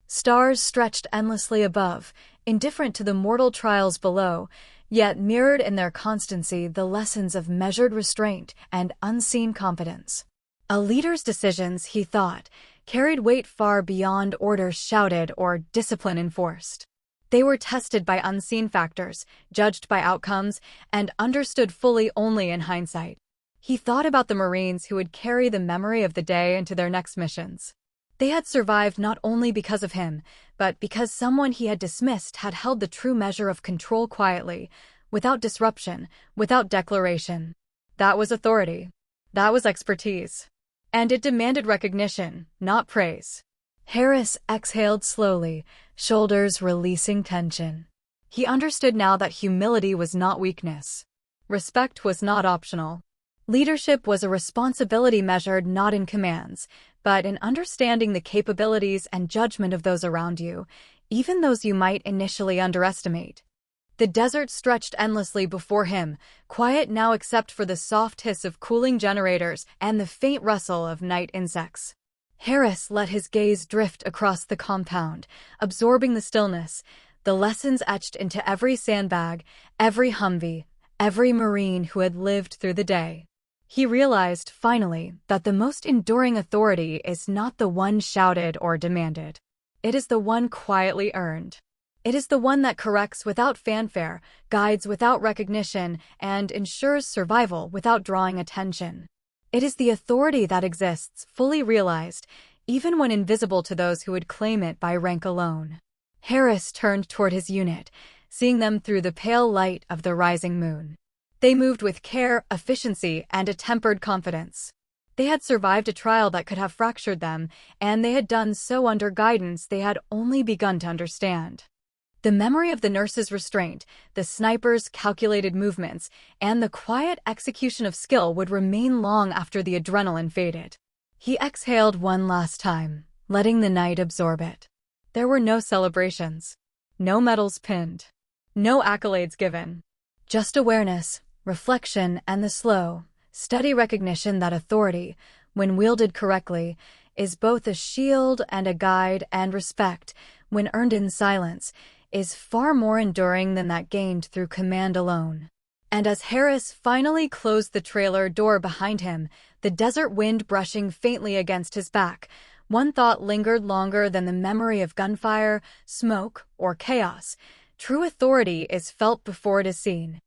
Stars stretched endlessly above, indifferent to the mortal trials below, yet mirrored in their constancy the lessons of measured restraint and unseen competence. A leader's decisions, he thought, carried weight far beyond orders shouted or discipline enforced. They were tested by unseen factors, judged by outcomes, and understood fully only in hindsight. He thought about the Marines who would carry the memory of the day into their next missions. They had survived not only because of him, but because someone he had dismissed had held the true measure of control quietly, without disruption, without declaration. That was authority. That was expertise. And it demanded recognition, not praise. Harris exhaled slowly, shoulders releasing tension. He understood now that humility was not weakness. Respect was not optional. Leadership was a responsibility measured not in commands, but in understanding the capabilities and judgment of those around you, even those you might initially underestimate. The desert stretched endlessly before him, quiet now except for the soft hiss of cooling generators and the faint rustle of night insects. Harris let his gaze drift across the compound, absorbing the stillness, the lessons etched into every sandbag, every Humvee, every Marine who had lived through the day. He realized, finally, that the most enduring authority is not the one shouted or demanded. It is the one quietly earned. It is the one that corrects without fanfare, guides without recognition, and ensures survival without drawing attention. It is the authority that exists, fully realized, even when invisible to those who would claim it by rank alone. Harris turned toward his unit, seeing them through the pale light of the rising moon. They moved with care, efficiency, and a tempered confidence. They had survived a trial that could have fractured them, and they had done so under guidance they had only begun to understand. The memory of the nurse's restraint, the sniper's calculated movements, and the quiet execution of skill would remain long after the adrenaline faded. He exhaled one last time, letting the night absorb it. There were no celebrations, no medals pinned, no accolades given. Just awareness, reflection, and the slow, steady recognition that authority, when wielded correctly, is both a shield and a guide, and respect, when earned in silence, is far more enduring than that gained through command alone. And as Harris finally closed the trailer door behind him, the desert wind brushing faintly against his back, one thought lingered longer than the memory of gunfire, smoke, or chaos. True authority is felt before it is seen.